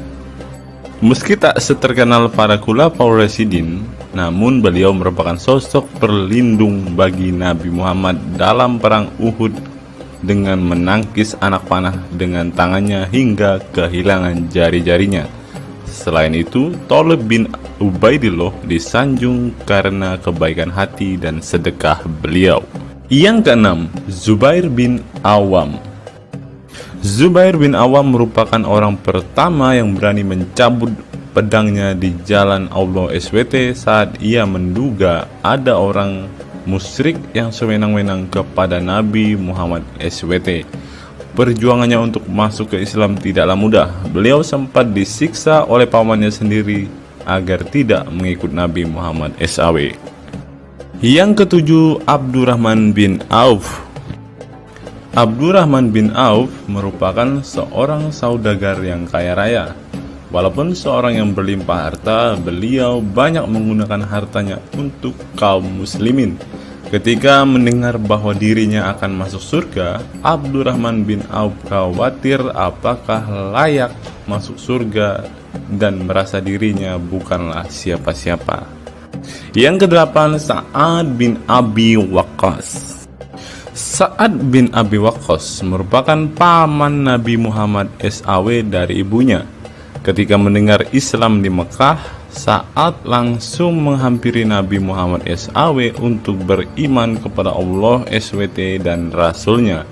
E: Meski tak seterkenal para khulafaur rasyidin, namun beliau merupakan sosok perlindung bagi Nabi Muhammad dalam perang Uhud dengan menangkis anak panah dengan tangannya hingga kehilangan jari-jarinya. Selain itu, Talib bin Ubaidillah disanjung karena kebaikan hati dan sedekah beliau. Yang keenam, Zubair bin Awam. Zubair bin Awam merupakan orang pertama yang berani mencabut pedangnya di jalan Allah SWT saat ia menduga ada orang musyrik yang sewenang-wenang kepada Nabi Muhammad SWT. Perjuangannya untuk masuk ke Islam tidaklah mudah. Beliau sempat disiksa oleh pamannya sendiri agar tidak mengikut Nabi Muhammad SAW. Yang ketujuh, Abdurrahman bin Auf. Abdurrahman bin Auf merupakan seorang saudagar yang kaya raya. Walaupun seorang yang berlimpah harta, beliau banyak menggunakan hartanya untuk kaum muslimin. Ketika mendengar bahwa dirinya akan masuk surga, Abdurrahman bin Auf khawatir apakah layak masuk surga dan merasa dirinya bukanlah siapa-siapa. Yang kedelapan, Sa'ad bin Abi Waqqas. Sa'ad bin Abi Waqqas merupakan paman Nabi Muhammad SAW dari ibunya. Ketika mendengar Islam di Mekah, Sa'ad langsung menghampiri Nabi Muhammad SAW untuk beriman kepada Allah SWT dan Rasulnya.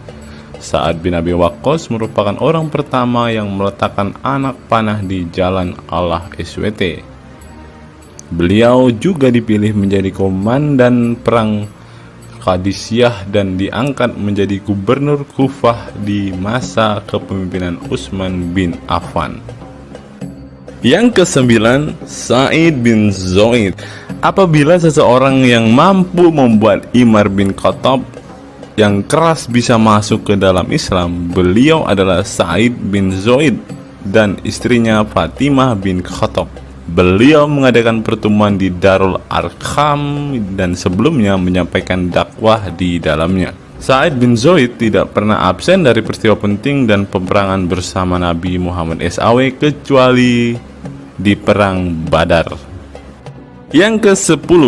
E: Sa'ad bin Abi Waqqas merupakan orang pertama yang meletakkan anak panah di jalan Allah SWT. Beliau juga dipilih menjadi komandan perang Qadisiyah dan diangkat menjadi gubernur Kufah di masa kepemimpinan Utsman bin Affan. Yang kesembilan, Sa'id bin Zaid. Apabila seseorang yang mampu membuat Umar bin Khattab yang keras bisa masuk ke dalam Islam, beliau adalah Sa'id bin Zaid dan istrinya Fatimah bin Khattab. Beliau mengadakan pertemuan di Darul Arqam dan sebelumnya menyampaikan dakwah di dalamnya. Sa'id bin Zaid tidak pernah absen dari peristiwa penting dan peperangan bersama Nabi Muhammad SAW kecuali di perang Badar. Yang ke-10,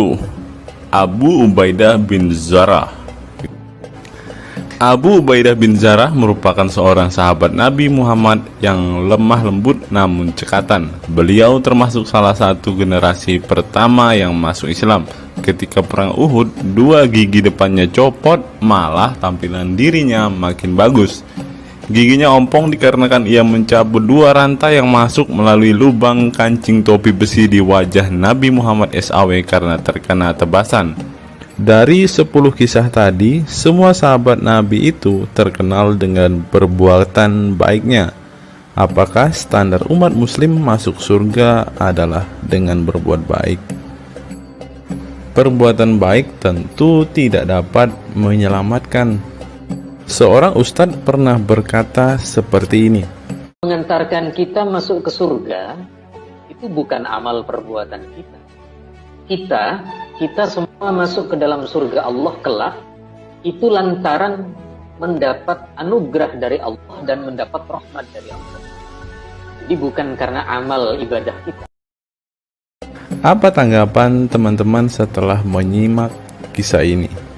E: Abu Ubaidah bin Jarrah. Abu Ubaidah bin Jarrah merupakan seorang sahabat Nabi Muhammad yang lemah lembut namun cekatan. Beliau termasuk salah satu generasi pertama yang masuk Islam. Ketika perang Uhud, 2 gigi depannya copot, malah tampilan dirinya makin bagus. Giginya ompong dikarenakan ia mencabut 2 rantai yang masuk melalui lubang kancing topi besi di wajah Nabi Muhammad SAW karena terkena tebasan. Dari 10 kisah tadi, semua sahabat Nabi itu terkenal dengan perbuatan baiknya. Apakah standar umat muslim masuk surga adalah dengan berbuat baik? Perbuatan baik tentu tidak dapat menyelamatkan. Seorang ustadz pernah berkata seperti ini.
H: Mengantarkan kita masuk ke surga itu bukan amal perbuatan kita. Kita semua masuk ke dalam surga Allah kelak itu lantaran mendapat anugerah dari Allah dan mendapat rahmat dari Allah. Jadi bukan karena amal ibadah kita.
E: Apa tanggapan teman-teman setelah menyimak kisah ini?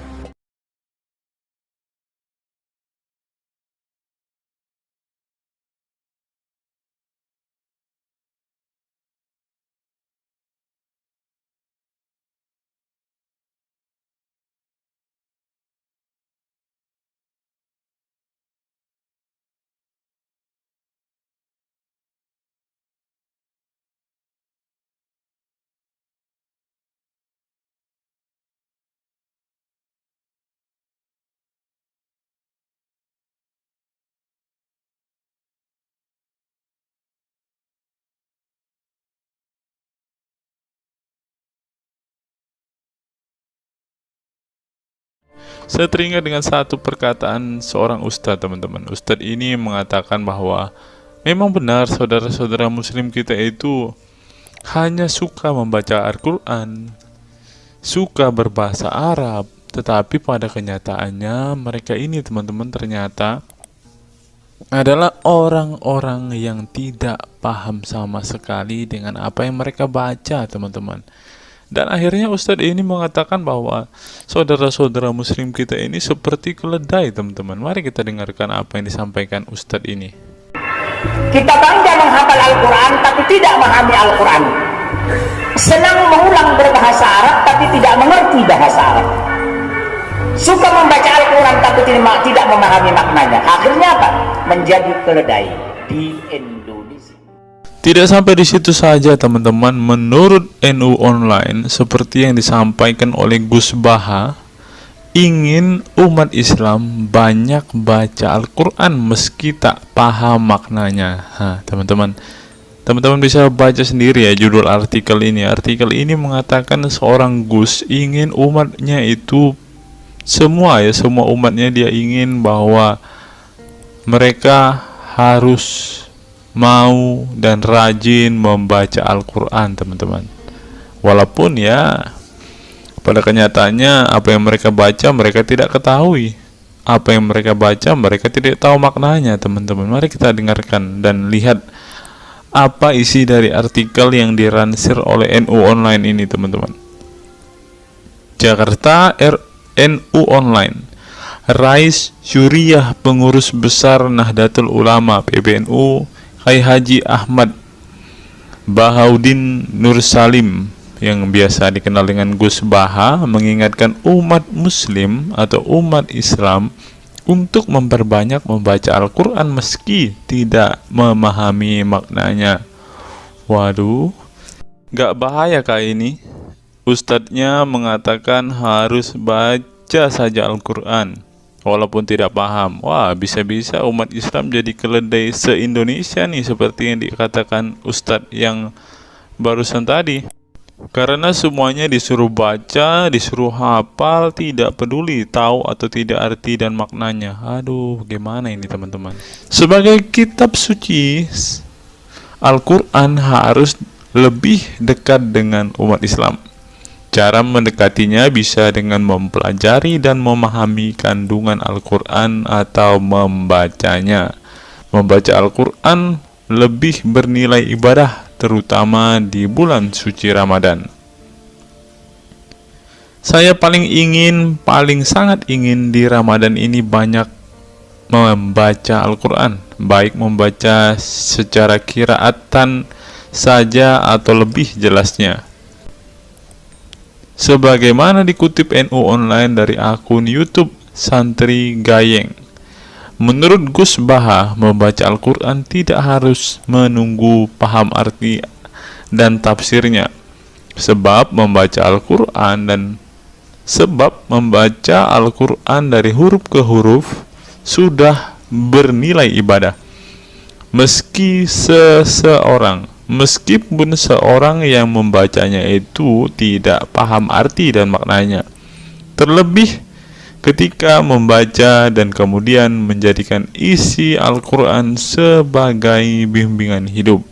A: Saya teringat dengan satu perkataan seorang ustadz, teman-teman. Ustadz ini mengatakan bahwa memang benar saudara-saudara muslim kita itu hanya suka membaca Al-Quran, suka berbahasa Arab, tetapi pada kenyataannya mereka ini, teman-teman, ternyata adalah orang-orang yang tidak paham sama sekali dengan apa yang mereka baca, teman-teman. Dan akhirnya Ustadz ini mengatakan bahwa saudara-saudara muslim kita ini seperti keledai, teman-teman. Mari kita dengarkan apa yang disampaikan Ustadz ini.
I: Kita bangga menghafal Al-Quran tapi tidak memahami Al-Quran. Senang mengulang berbahasa Arab tapi tidak mengerti bahasa Arab. Suka membaca Al-Quran tapi tidak memahami maknanya. Akhirnya apa? Menjadi keledai di Indonesia.
A: Tidak sampai di situ saja, teman-teman. Menurut NU Online, seperti yang disampaikan oleh Gus Baha, ingin umat Islam banyak baca Al-Quran meski tak paham maknanya. Teman-teman bisa baca sendiri ya judul artikel ini. Artikel ini mengatakan seorang Gus ingin umatnya itu semua umatnya dia ingin bahwa mereka harus mau dan rajin membaca Al-Quran, teman-teman. Walaupun ya pada kenyataannya apa yang mereka baca mereka tidak ketahui. Apa yang mereka baca mereka tidak tahu maknanya, teman-teman. Mari kita dengarkan dan lihat apa isi dari artikel yang diransir oleh NU Online ini, teman-teman. Jakarta, NU Online. Rais Syuriah Pengurus Besar Nahdlatul Ulama PBNU Kiai Haji Ahmad Bahaudin Nur Salim yang biasa dikenal dengan Gus Baha mengingatkan umat muslim atau umat Islam untuk memperbanyak membaca Al-Quran meski tidak memahami maknanya. Waduh, gak bahaya kah ini? Ustadznya mengatakan harus baca saja Al-Quran walaupun tidak paham. Wah, bisa-bisa umat Islam jadi keledai se-Indonesia nih, seperti yang dikatakan Ustadz yang barusan tadi. Karena semuanya disuruh baca, disuruh hafal, tidak peduli tahu atau tidak arti dan maknanya. Aduh, gimana ini, teman-teman? Sebagai kitab suci, Al-Quran harus lebih dekat dengan umat Islam. Cara mendekatinya bisa dengan mempelajari dan memahami kandungan Al-Quran atau membacanya. Membaca Al-Quran lebih bernilai ibadah, terutama di bulan suci Ramadan. Saya paling sangat ingin di Ramadan ini banyak membaca Al-Quran, baik membaca secara qiraatan saja atau lebih jelasnya. Sebagaimana dikutip NU Online dari akun YouTube Santri Gayeng. Menurut Gus Baha, membaca Al-Quran tidak harus menunggu paham arti dan tafsirnya. Sebab membaca Al-Quran dari huruf ke huruf sudah bernilai ibadah. meskipun seorang yang membacanya itu tidak paham arti dan maknanya. Terlebih ketika membaca dan kemudian menjadikan isi Al-Quran sebagai bimbingan hidup.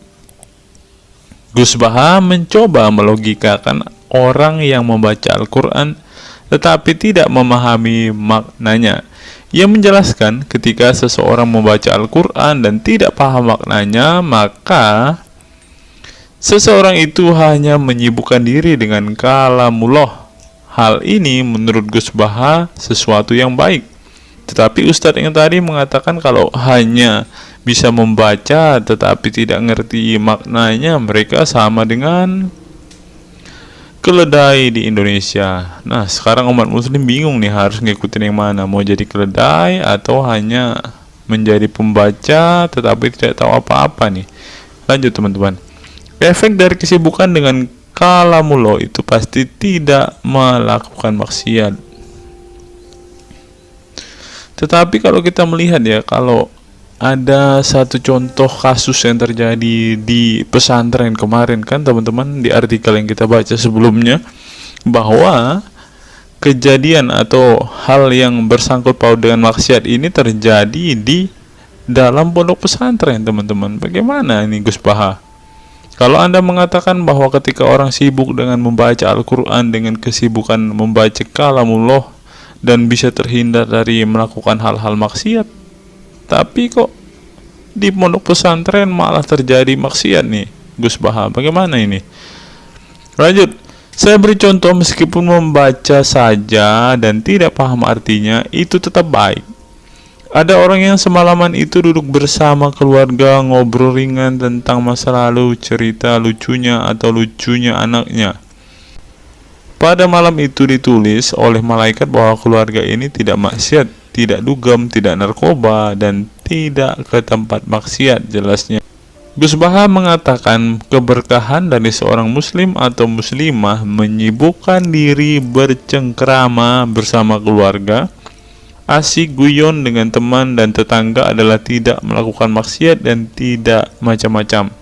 A: Gus Baha mencoba melogikakan orang yang membaca Al-Quran tetapi tidak memahami maknanya. Ia menjelaskan ketika seseorang membaca Al-Quran dan tidak paham maknanya, maka seseorang itu hanya menyibukkan diri dengan kalamullah. Hal ini menurut Gus Baha sesuatu yang baik. Tetapi Ustadz yang tadi mengatakan kalau hanya bisa membaca tetapi tidak ngerti maknanya, mereka sama dengan keledai di Indonesia. Nah, sekarang umat muslim bingung nih harus ngikutin yang mana, mau jadi keledai atau hanya menjadi pembaca tetapi tidak tahu apa-apa nih. Lanjut teman-teman. Efek dari kesibukan dengan kalamullah itu pasti tidak melakukan maksiat. Tetapi kalau kita melihat ya, kalau ada satu contoh kasus yang terjadi di pesantren kemarin kan teman-teman, di artikel yang kita baca sebelumnya, bahwa kejadian atau hal yang bersangkut paut dengan maksiat ini terjadi di dalam pondok pesantren teman-teman. Bagaimana ini Gus Baha? Kalau Anda mengatakan bahwa ketika orang sibuk dengan membaca Al-Quran dengan kesibukan membaca kalamullah dan bisa terhindar dari melakukan hal-hal maksiat, tapi kok di pondok pesantren malah terjadi maksiat nih Gus Baha, bagaimana ini? Lanjut, saya beri contoh, meskipun membaca saja dan tidak paham artinya itu tetap baik. Ada orang yang semalaman itu duduk bersama keluarga, ngobrol ringan tentang masa lalu, cerita lucunya atau lucunya anaknya. Pada malam itu ditulis oleh malaikat bahwa keluarga ini tidak maksiat, tidak dugem, tidak narkoba, dan tidak ke tempat maksiat, jelasnya. Gus Baha mengatakan keberkahan dari seorang muslim atau muslimah menyibukkan diri bercengkrama bersama keluarga, asik guyon dengan teman dan tetangga adalah tidak melakukan maksiat dan tidak macam-macam,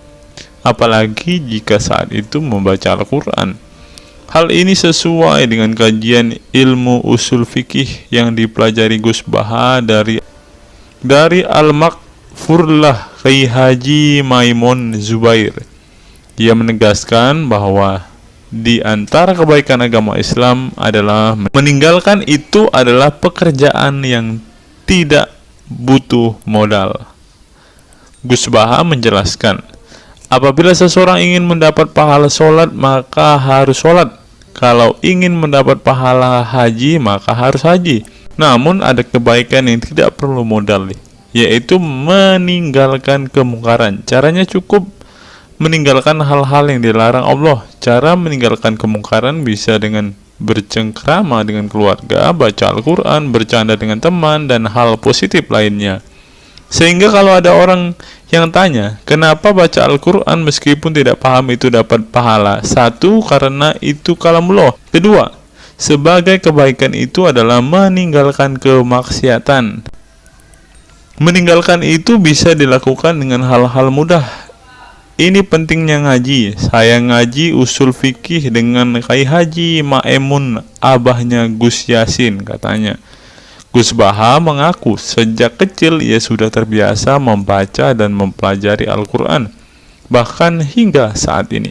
A: apalagi jika saat itu membaca Al-Quran. Hal ini sesuai dengan kajian ilmu usul fikih yang dipelajari Gus Baha dari Al-Makfurlah Kiai Haji Maimun Zubair. Ia menegaskan bahwa di antara kebaikan agama Islam adalah meninggalkan itu adalah pekerjaan yang tidak butuh modal. Gus Baha menjelaskan, apabila seseorang ingin mendapat pahala sholat, maka harus sholat. Kalau ingin mendapat pahala haji, maka harus haji. Namun ada kebaikan yang tidak perlu modal, yaitu meninggalkan kemungkaran. Caranya cukup meninggalkan hal-hal yang dilarang Allah. Cara meninggalkan kemungkaran bisa dengan bercengkrama dengan keluarga, baca Al-Quran, bercanda dengan teman, dan hal positif lainnya. Sehingga kalau ada orang yang tanya, kenapa baca Al-Quran meskipun tidak paham itu dapat pahala? Satu, karena itu kalamullah. Kedua, sebagai kebaikan itu adalah meninggalkan kemaksiatan. Meninggalkan itu bisa dilakukan dengan hal-hal mudah. Ini pentingnya ngaji. Saya ngaji usul fikih dengan Kiai Haji Maimun, abahnya Gus Yasin, katanya. Gus Baha mengaku sejak kecil ia sudah terbiasa membaca dan mempelajari Al-Quran, bahkan hingga saat ini.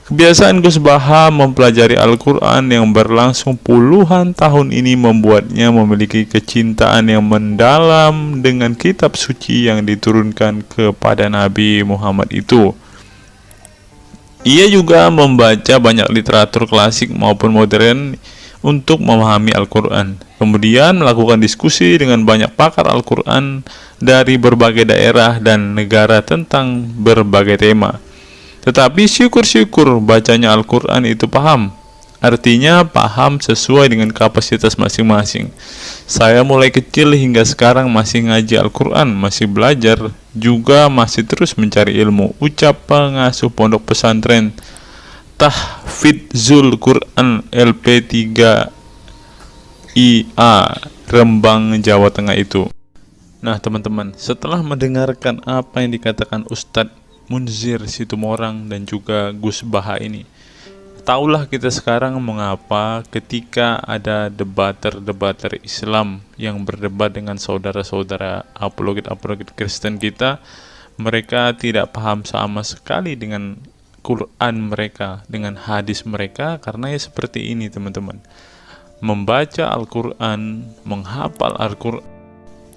A: Kebiasaan Gus Baha mempelajari Al-Quran yang berlangsung puluhan tahun ini membuatnya memiliki kecintaan yang mendalam dengan kitab suci yang diturunkan kepada Nabi Muhammad itu. Ia juga membaca banyak literatur klasik maupun modern untuk memahami Al-Quran. Kemudian melakukan diskusi dengan banyak pakar Al-Quran dari berbagai daerah dan negara tentang berbagai tema. Tetapi syukur-syukur bacanya Al-Quran itu paham. Artinya paham sesuai dengan kapasitas masing-masing. Saya mulai kecil hingga sekarang masih ngaji Al-Quran, masih belajar, juga masih terus mencari ilmu. Ucap pengasuh pondok pesantren Tahfidzul Quran LP3 IA Rembang, Jawa Tengah itu. Nah teman-teman, setelah mendengarkan apa yang dikatakan Ustadz Munzir Situmorang dan juga Gus Baha ini, taulah kita sekarang mengapa ketika ada debater-debater Islam yang berdebat dengan saudara-saudara apologet-apologet Kristen kita, mereka tidak paham sama sekali dengan Quran mereka, dengan hadis mereka, karena ya seperti ini teman-teman. Membaca Al-Quran, menghafal Al-Quran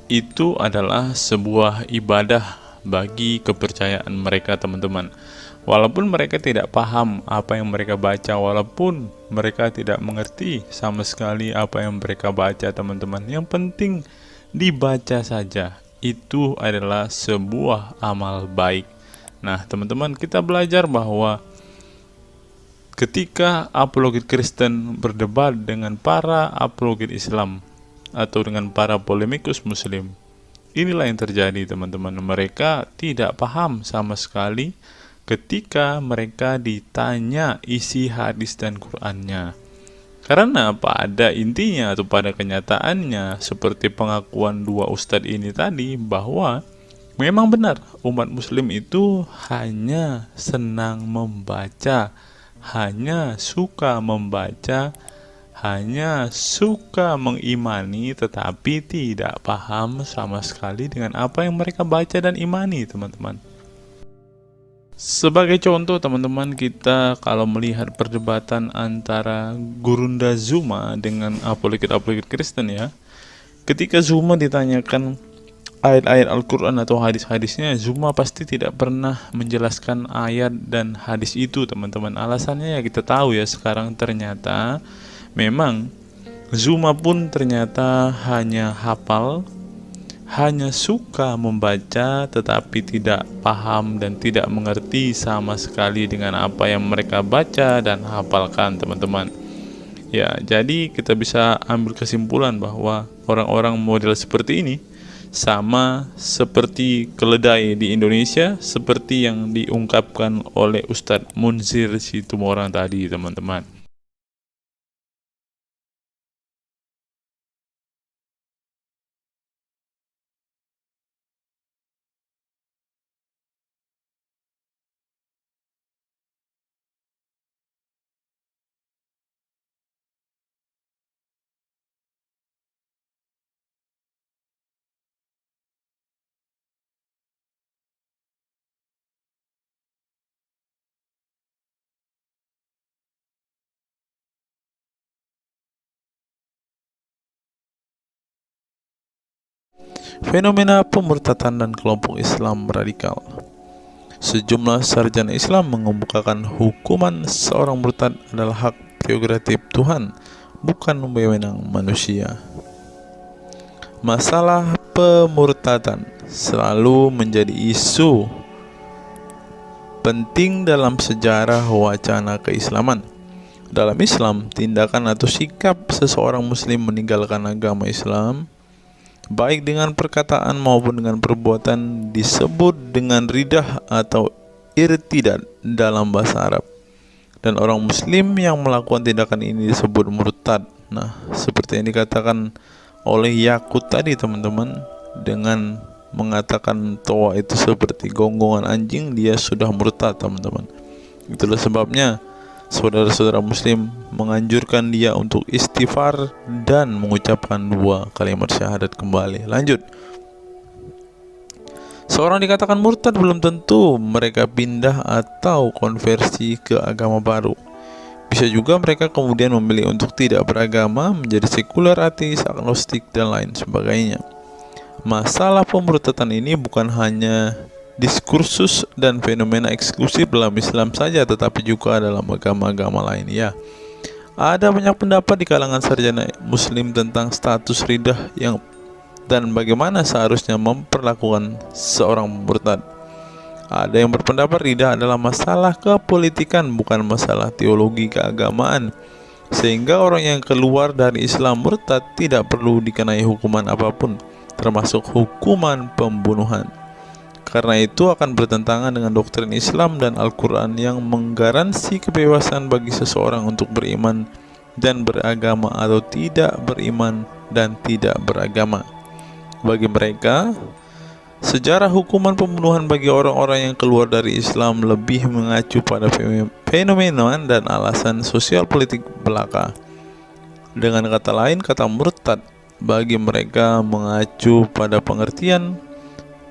A: itu adalah sebuah ibadah bagi kepercayaan mereka teman-teman. Walaupun mereka tidak paham apa yang mereka baca, walaupun mereka tidak mengerti sama sekali apa yang mereka baca teman-teman, yang penting dibaca saja, itu adalah sebuah amal baik. Nah teman-teman, kita belajar bahwa ketika apologet Kristen berdebat dengan para apologet Islam atau dengan para polemikus Muslim, inilah yang terjadi teman-teman. Mereka tidak paham sama sekali ketika mereka ditanya isi hadis dan Qur'annya. Karena pada intinya atau pada kenyataannya, seperti pengakuan dua ustadz ini tadi, bahwa memang benar umat muslim itu hanya senang membaca, hanya suka membaca, hanya suka mengimani, tetapi tidak paham sama sekali dengan apa yang mereka baca dan imani teman-teman. Sebagai contoh teman-teman, kita kalau melihat perdebatan antara Gurunda Zuma dengan apologet-apologet Kristen ya, ketika Zuma ditanyakan ayat-ayat Al-Quran atau hadis-hadisnya, Zuma pasti tidak pernah menjelaskan ayat dan hadis itu teman-teman. Alasannya ya kita tahu ya, sekarang ternyata memang Zuma pun ternyata hanya hafal, hanya suka membaca, tetapi tidak paham dan tidak mengerti sama sekali dengan apa yang mereka baca dan hafalkan teman-teman. Ya, jadi kita bisa ambil kesimpulan bahwa orang-orang model seperti ini sama seperti keledai di Indonesia, seperti yang diungkapkan oleh Ustadz Munzir Situmorang tadi teman-teman. Fenomena pemurtadan dan kelompok Islam radikal. Sejumlah sarjana Islam mengemukakan hukuman seorang murtad adalah hak prerogatif Tuhan, bukan wewenang manusia. Masalah pemurtadan selalu menjadi isu penting dalam sejarah wacana keislaman. Dalam Islam, tindakan atau sikap seseorang muslim meninggalkan agama Islam, baik dengan perkataan maupun dengan perbuatan, disebut dengan ridah atau irtidad dalam bahasa Arab. Dan orang muslim yang melakukan tindakan ini disebut murtad. Nah, seperti yang dikatakan oleh Yakut tadi teman-teman, dengan mengatakan toa itu seperti gonggongan anjing, dia sudah murtad teman-teman. Itulah sebabnya saudara-saudara muslim menganjurkan dia untuk istighfar dan mengucapkan 2 kalimat syahadat kembali. Lanjut. Seorang dikatakan murtad belum tentu mereka pindah atau konversi ke agama baru. Bisa juga mereka kemudian memilih untuk tidak beragama, menjadi sekuler, ateis, agnostik, dan lain sebagainya. Masalah pemurtadan ini bukan hanya diskursus dan fenomena eksklusif dalam Islam saja, tetapi juga dalam agama-agama lain ya. Ada banyak pendapat di kalangan sarjana muslim tentang status ridah dan bagaimana seharusnya memperlakukan seorang murtad. Ada yang berpendapat ridah adalah masalah kepolitikan, bukan masalah teologi keagamaan, sehingga orang yang keluar dari Islam murtad tidak perlu dikenai hukuman apapun, termasuk hukuman pembunuhan. Karena itu akan bertentangan dengan doktrin Islam dan Al-Quran yang menggaransi kebebasan bagi seseorang untuk beriman dan beragama atau tidak beriman dan tidak beragama.
E: Bagi mereka, sejarah hukuman pembunuhan bagi orang-orang yang keluar dari Islam lebih mengacu pada fenomena dan alasan sosial politik belaka. Dengan kata lain, kata murtad bagi mereka mengacu pada pengertian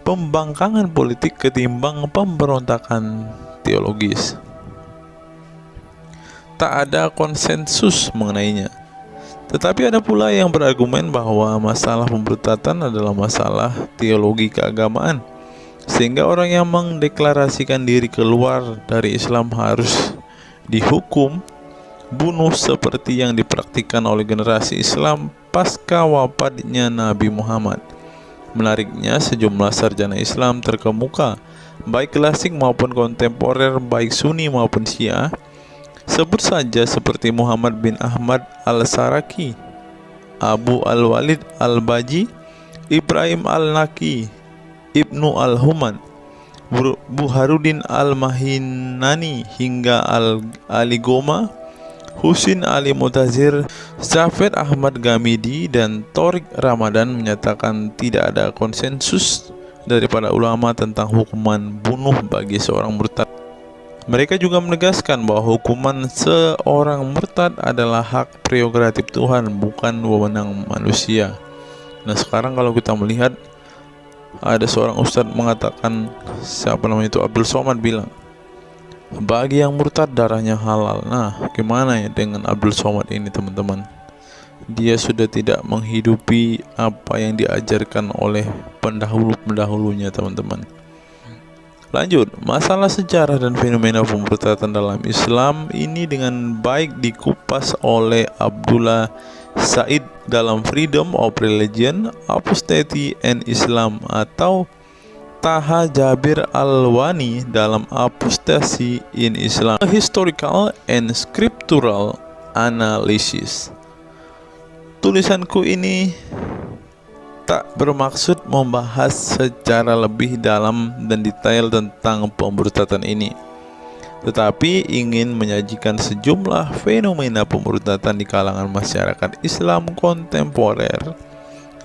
E: pembangkangan politik ketimbang pemberontakan teologis. Tak ada konsensus mengenainya. Tetapi ada pula yang berargumen bahwa masalah pemurtadan adalah masalah teologi keagamaan, sehingga orang yang mendeklarasikan diri keluar dari Islam harus dihukum bunuh seperti yang dipraktikkan oleh generasi Islam pasca wafatnya Nabi Muhammad. Menariknya, sejumlah sarjana Islam terkemuka, baik klasik maupun kontemporer, baik Sunni maupun Syiah, sebut saja seperti Muhammad bin Ahmad al-Saraki, Abu al-Walid al-Baji, Ibrahim al-Naqi, Ibnu al-Human, Buharuddin al-Mahinani hingga Ali Goma, Husin Ali Mutazir, Zafed Ahmad Gamidi, dan Torik Ramadan menyatakan tidak ada konsensus daripada ulama tentang hukuman bunuh bagi seorang murtad. Mereka juga menegaskan bahwa hukuman seorang murtad adalah hak prerogatif Tuhan, bukan wewenang manusia. Nah, sekarang kalau kita melihat ada seorang ustadz mengatakan, siapa namanya itu, Abdul Somad bilang, bagi yang murtad darahnya halal. Nah, gimana ya dengan Abdul Somad ini, teman-teman? Dia sudah tidak menghidupi apa yang diajarkan oleh pendahulu-pendahulunya, teman-teman. Lanjut, masalah sejarah dan fenomena pemurtadan dalam Islam ini dengan baik dikupas oleh Abdullah Said dalam Freedom of Religion, Apostasy and Islam, atau Taha Jabir Al-Wani dalam Apostasy in Islam, A Historical and Scriptural Analysis. Tulisanku ini tak bermaksud membahas secara lebih dalam dan detail tentang pemurtadan ini, tetapi ingin menyajikan sejumlah fenomena pemurtadan di kalangan masyarakat Islam kontemporer,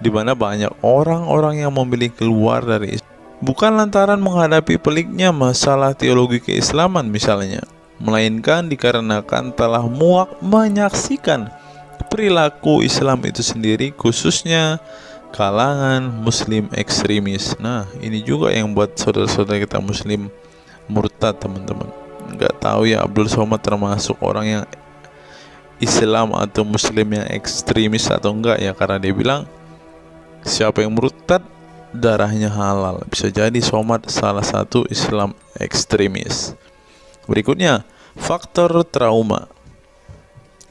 E: di mana banyak orang-orang yang memilih keluar dari Islam bukan lantaran menghadapi peliknya masalah teologi keislaman misalnya, melainkan dikarenakan telah muak menyaksikan perilaku Islam itu sendiri, khususnya kalangan muslim ekstremis. Nah, ini juga yang buat saudara-saudara kita muslim murtad, teman-teman. Nggak tahu ya Abdul Somad termasuk orang yang Islam atau muslim yang ekstremis atau enggak ya, karena dia bilang siapa yang murtad darahnya halal. Bisa jadi Somad salah satu Islam ekstremis. Berikutnya, faktor trauma.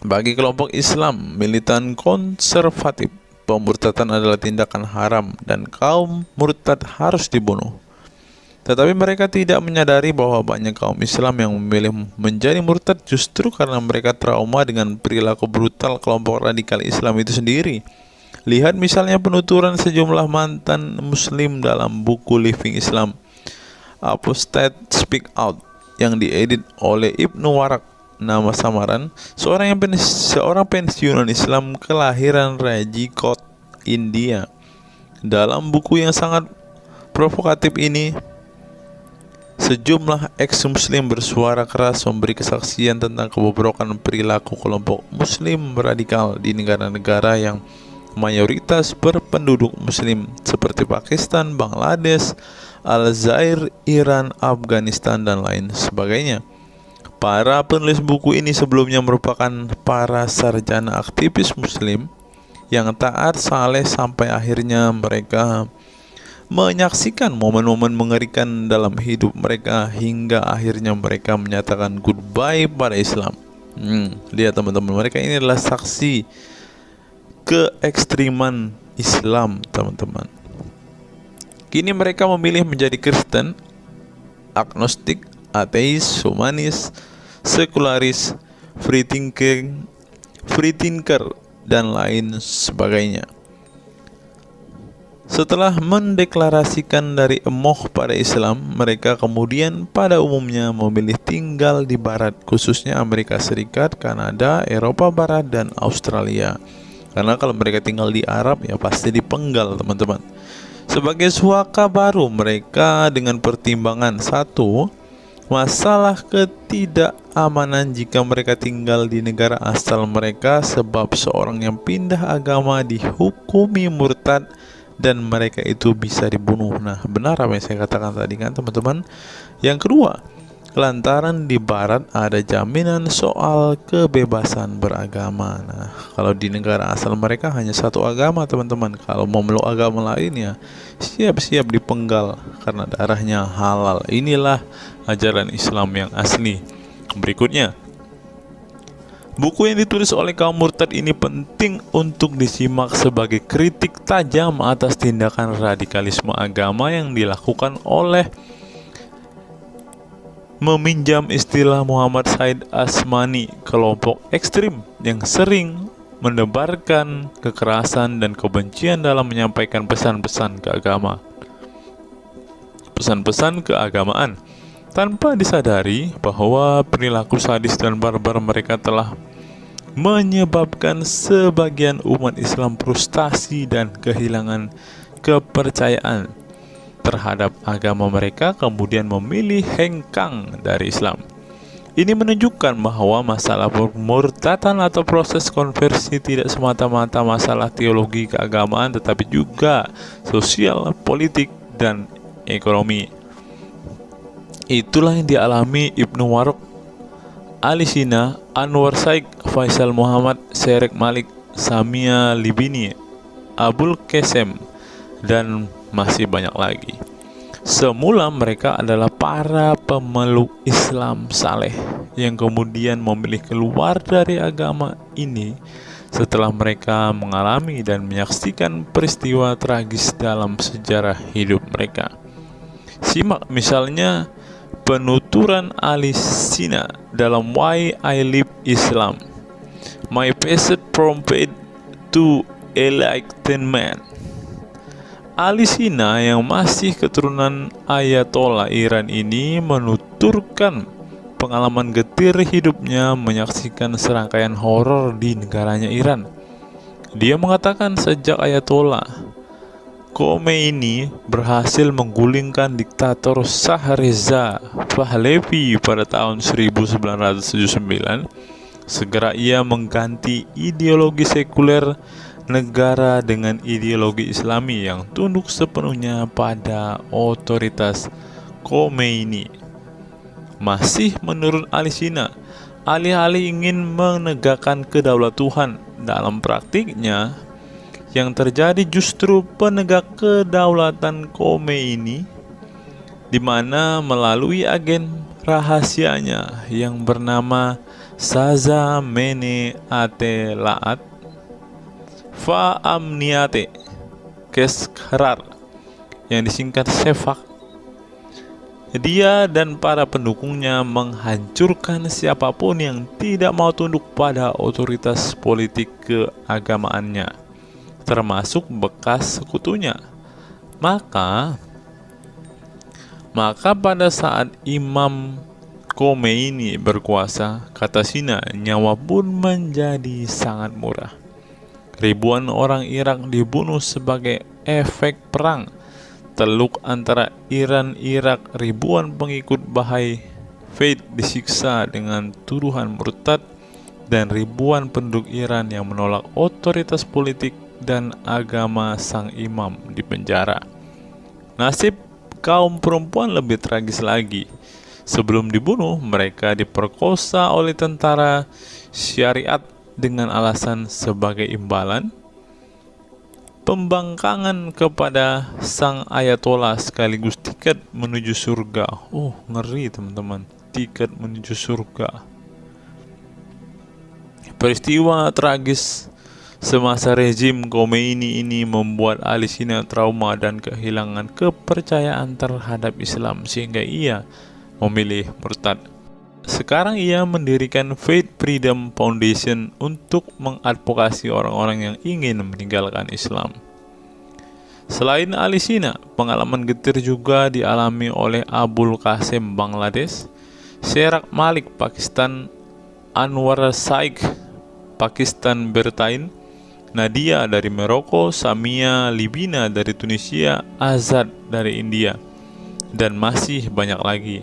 E: Bagi kelompok Islam militan konservatif, pemurtadan adalah tindakan haram dan kaum murtad harus dibunuh. Tetapi mereka tidak menyadari bahwa banyak kaum Islam yang memilih menjadi murtad justru karena mereka trauma dengan perilaku brutal kelompok radikal Islam itu sendiri. Lihat misalnya penuturan sejumlah mantan muslim dalam buku Living Islam, Apostate Speak Out, yang diedit oleh Ibnu Warak, nama samaran seorang pensiunan Islam kelahiran Rajkot, India. Dalam buku yang sangat provokatif ini, sejumlah ex-muslim bersuara keras memberi kesaksian tentang kebobrokan perilaku kelompok muslim radikal di negara-negara yang mayoritas berpenduduk muslim seperti Pakistan, Bangladesh, Aljazair, Iran, Afghanistan, dan lain sebagainya. Para penulis buku ini sebelumnya merupakan para sarjana aktivis muslim yang taat saleh sampai akhirnya mereka menyaksikan momen-momen mengerikan dalam hidup mereka hingga akhirnya mereka menyatakan goodbye pada Islam. Lihat teman-teman, mereka ini adalah saksi keekstriman Islam, teman-teman. Kini mereka memilih menjadi Kristen, agnostik, ateis, humanis, sekularis, free thinker, dan lain sebagainya. Setelah mendeklarasikan dari emoh pada Islam, mereka kemudian pada umumnya memilih tinggal di Barat, khususnya Amerika Serikat, Kanada, Eropa Barat, dan Australia. Karena kalau mereka tinggal di Arab ya pasti dipenggal, teman-teman. Sebagai suaka baru mereka dengan pertimbangan satu, masalah ketidakamanan jika mereka tinggal di negara asal mereka, sebab seorang yang pindah agama dihukumi murtad dan mereka itu bisa dibunuh. Nah, benar apa yang saya katakan tadi kan, teman-teman. Yang kedua, lantaran di barat ada jaminan soal kebebasan beragama. Nah, kalau di negara asal mereka hanya satu agama, teman-teman. Kalau mau meluk agama lain ya siap-siap dipenggal karena darahnya halal. Inilah ajaran Islam yang asli. Berikutnya, buku yang ditulis oleh kaum murtad ini penting untuk disimak sebagai kritik tajam atas tindakan radikalisme agama yang dilakukan oleh, meminjam istilah Muhammad Said Asmani, kelompok ekstrim yang sering menebarkan kekerasan dan kebencian dalam menyampaikan pesan-pesan keagamaan tanpa disadari bahwa perilaku sadis dan barbar mereka telah menyebabkan sebagian umat Islam frustasi dan kehilangan kepercayaan terhadap agama mereka, kemudian memilih hengkang dari Islam. Ini menunjukkan bahwa masalah pemurtadan atau proses konversi tidak semata-mata masalah teologi keagamaan, tetapi juga sosial, politik, dan ekonomi. Itulah yang dialami Ibnu Warraq, Ali Sina, Anwar Saik, Faisal Muhammad, Syarek Malik, Samia Libini, Abul Qasem, dan masih banyak lagi. Semula mereka adalah para pemeluk Islam saleh yang kemudian memilih keluar dari agama ini setelah mereka mengalami dan menyaksikan peristiwa tragis dalam sejarah hidup mereka. Simak misalnya penuturan Ali Sina dalam Why I Live Islam, My Passage from Faith to Enlightenment. Ali Sina yang masih keturunan Ayatollah Iran ini menuturkan pengalaman getir hidupnya menyaksikan serangkaian horor di negaranya Iran. Dia mengatakan sejak Ayatollah Khomeini berhasil menggulingkan diktator Shah Reza Pahlavi pada tahun 1979, segera ia mengganti ideologi sekuler negara dengan ideologi Islami yang tunduk sepenuhnya pada otoritas Khomeini. Masih menurut Ali Sina, alih-alih ingin menegakkan kedaulatan dalam praktiknya, yang terjadi justru penegak kedaulatan Khomeini, di mana melalui agen rahasianya yang bernama Saza Mene Ate Laat Fa Amniate Keskharar, yang disingkat Sefak, dia dan para pendukungnya menghancurkan siapapun yang tidak mau tunduk pada otoritas politik keagamaannya, termasuk bekas sekutunya. Maka pada saat Imam Khomeini berkuasa, kata Sina, nyawa pun menjadi sangat murah. Ribuan orang Irak dibunuh sebagai efek perang teluk antara Iran-Irak. Ribuan pengikut Bahai Faith disiksa dengan tuduhan murtad, dan ribuan penduduk Iran yang menolak otoritas politik dan agama sang imam dipenjara. Nasib kaum perempuan lebih tragis lagi. Sebelum dibunuh, mereka diperkosa oleh tentara syariat dengan alasan sebagai imbalan pembangkangan kepada sang Ayatollah sekaligus tiket menuju surga. Oh, ngeri teman-teman, tiket menuju surga. Peristiwa tragis semasa rezim Khomeini ini membuat Ali Sina trauma dan kehilangan kepercayaan terhadap Islam sehingga ia memilih murtad. Sekarang ia mendirikan Faith Freedom Foundation untuk mengadvokasi orang-orang yang ingin meninggalkan Islam. Selain Ali Sina, pengalaman getir juga dialami oleh Abul Qasem Bangladesh, Syarek Malik Pakistan, Anwar Saik Pakistan Bertain,
A: Nadia dari Maroko, Samia Libina dari Tunisia, Azad dari India, dan masih banyak lagi.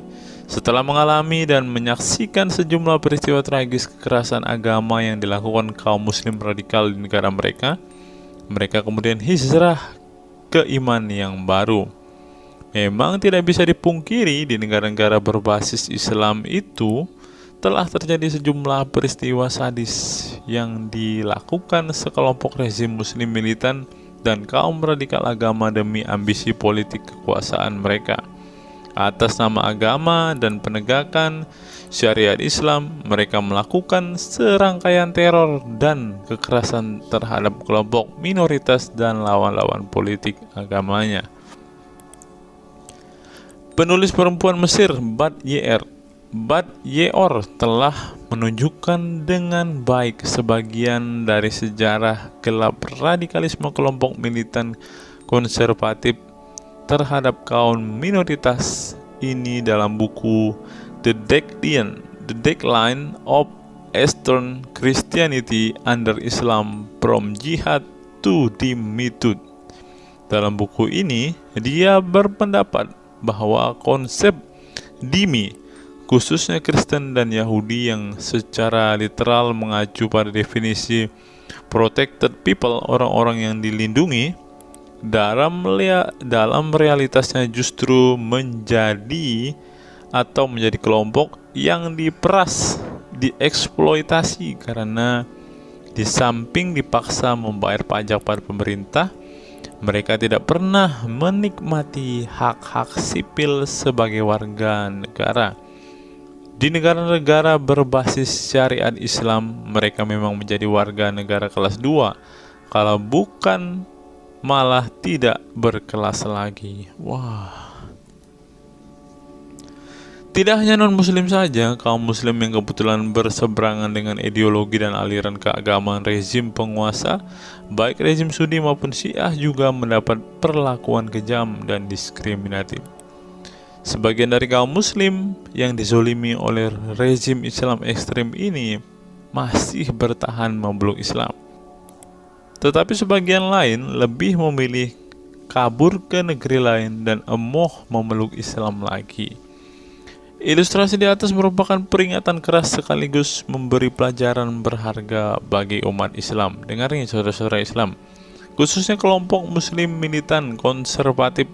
A: Setelah mengalami dan menyaksikan sejumlah peristiwa tragis kekerasan agama yang dilakukan kaum muslim radikal di negara mereka, mereka kemudian hijrah ke iman yang baru. Memang tidak bisa dipungkiri di negara-negara berbasis Islam itu telah terjadi sejumlah peristiwa sadis yang dilakukan sekelompok rezim muslim militan dan kaum radikal agama demi ambisi politik kekuasaan mereka. Atas nama agama dan penegakan syariat Islam, mereka melakukan serangkaian teror dan kekerasan terhadap kelompok minoritas dan lawan-lawan politik agamanya. Penulis perempuan Mesir Bad Ye'or telah menunjukkan dengan baik sebagian dari sejarah gelap radikalisme kelompok militan konservatif terhadap kaum minoritas ini dalam buku The Decline of Eastern Christianity Under Islam From Jihad to Dhimmitud. Dalam buku ini, dia berpendapat bahwa konsep dhimmi, khususnya Kristen dan Yahudi yang secara literal mengacu pada definisi protected people, orang-orang yang dilindungi, dalam realitasnya justru menjadi kelompok yang diperas, dieksploitasi karena di samping dipaksa membayar pajak pada pemerintah, mereka tidak pernah menikmati hak-hak sipil sebagai warga negara. Di negara-negara berbasis syariat Islam, mereka memang menjadi warga negara kelas 2, kalau bukan malah tidak berkelas lagi. Wah. Tidak hanya non-muslim saja, kaum muslim yang kebetulan berseberangan dengan ideologi dan aliran keagamaan rezim penguasa, baik rezim Sunni maupun Syiah, juga mendapat perlakuan kejam dan diskriminatif. Sebagian dari kaum muslim yang dizolimi oleh rezim Islam ekstrem ini masih bertahan memeluk Islam. Tetapi sebagian lain lebih memilih kabur ke negeri lain dan emoh memeluk Islam lagi. Ilustrasi di atas merupakan peringatan keras sekaligus memberi pelajaran berharga bagi umat Islam. Dengarnya saudara-saudara Islam, khususnya kelompok muslim militan konservatif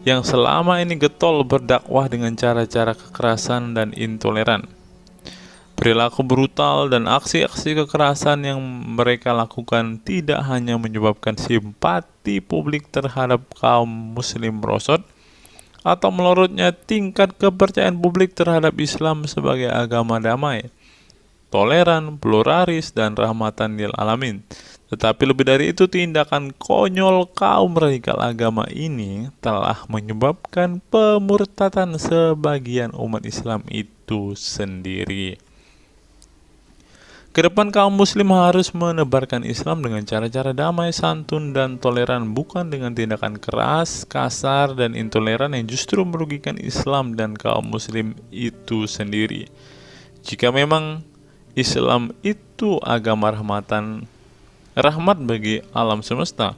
A: yang selama ini getol berdakwah dengan cara-cara kekerasan dan intoleran. Perilaku brutal dan aksi-aksi kekerasan yang mereka lakukan tidak hanya menyebabkan simpati publik terhadap kaum muslim merosot atau melorotnya tingkat kepercayaan publik terhadap Islam sebagai agama damai, toleran, pluralis, dan rahmatan lil alamin. Tetapi lebih dari itu, tindakan konyol kaum radikal agama ini telah menyebabkan pemurtadan sebagian umat Islam itu sendiri. Kedepan kaum muslim harus menebarkan Islam dengan cara-cara damai, santun, dan toleran, bukan dengan tindakan keras, kasar, dan intoleran yang justru merugikan Islam dan kaum muslim itu sendiri. Jika memang Islam itu agama rahmat bagi alam semesta,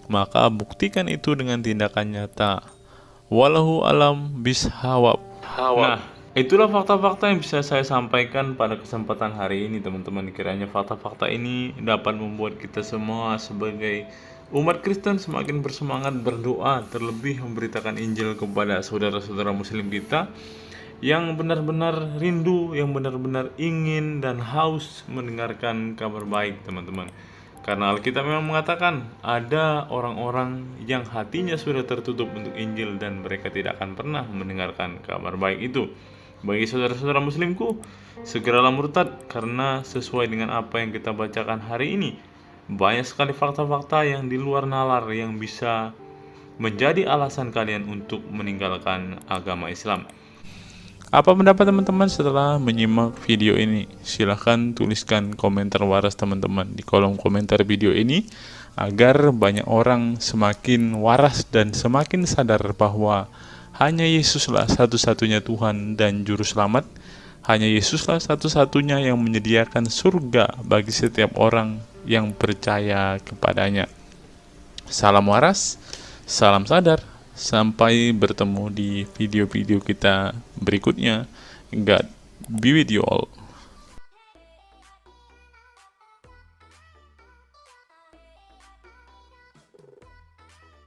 A: maka buktikan itu dengan tindakan nyata. Wallahu alam bishawab. Nah, itulah fakta-fakta yang bisa saya sampaikan pada kesempatan hari ini, teman-teman. Kiranya fakta-fakta ini dapat membuat kita semua sebagai umat Kristen semakin bersemangat berdoa, terlebih memberitakan Injil kepada saudara-saudara muslim kita yang benar-benar rindu, yang benar-benar ingin dan haus mendengarkan kabar baik, teman-teman. Karena Alkitab memang mengatakan ada orang-orang yang hatinya sudah tertutup untuk Injil dan mereka tidak akan pernah mendengarkan kabar baik itu. Bagi saudara-saudara muslimku, segeralah murtad, karena sesuai dengan apa yang kita bacakan hari ini, banyak sekali fakta-fakta yang di luar nalar yang bisa menjadi alasan kalian untuk meninggalkan agama Islam. Apa pendapat teman-teman setelah menyimak video ini? Silahkan tuliskan komentar waras teman-teman di kolom komentar video ini, agar banyak orang semakin waras dan semakin sadar bahwa hanya Yesuslah satu-satunya Tuhan dan Juru Selamat. Hanya Yesuslah satu-satunya yang menyediakan surga bagi setiap orang yang percaya kepadanya. Salam waras, salam sadar. Sampai bertemu di video-video kita berikutnya. God be with you all.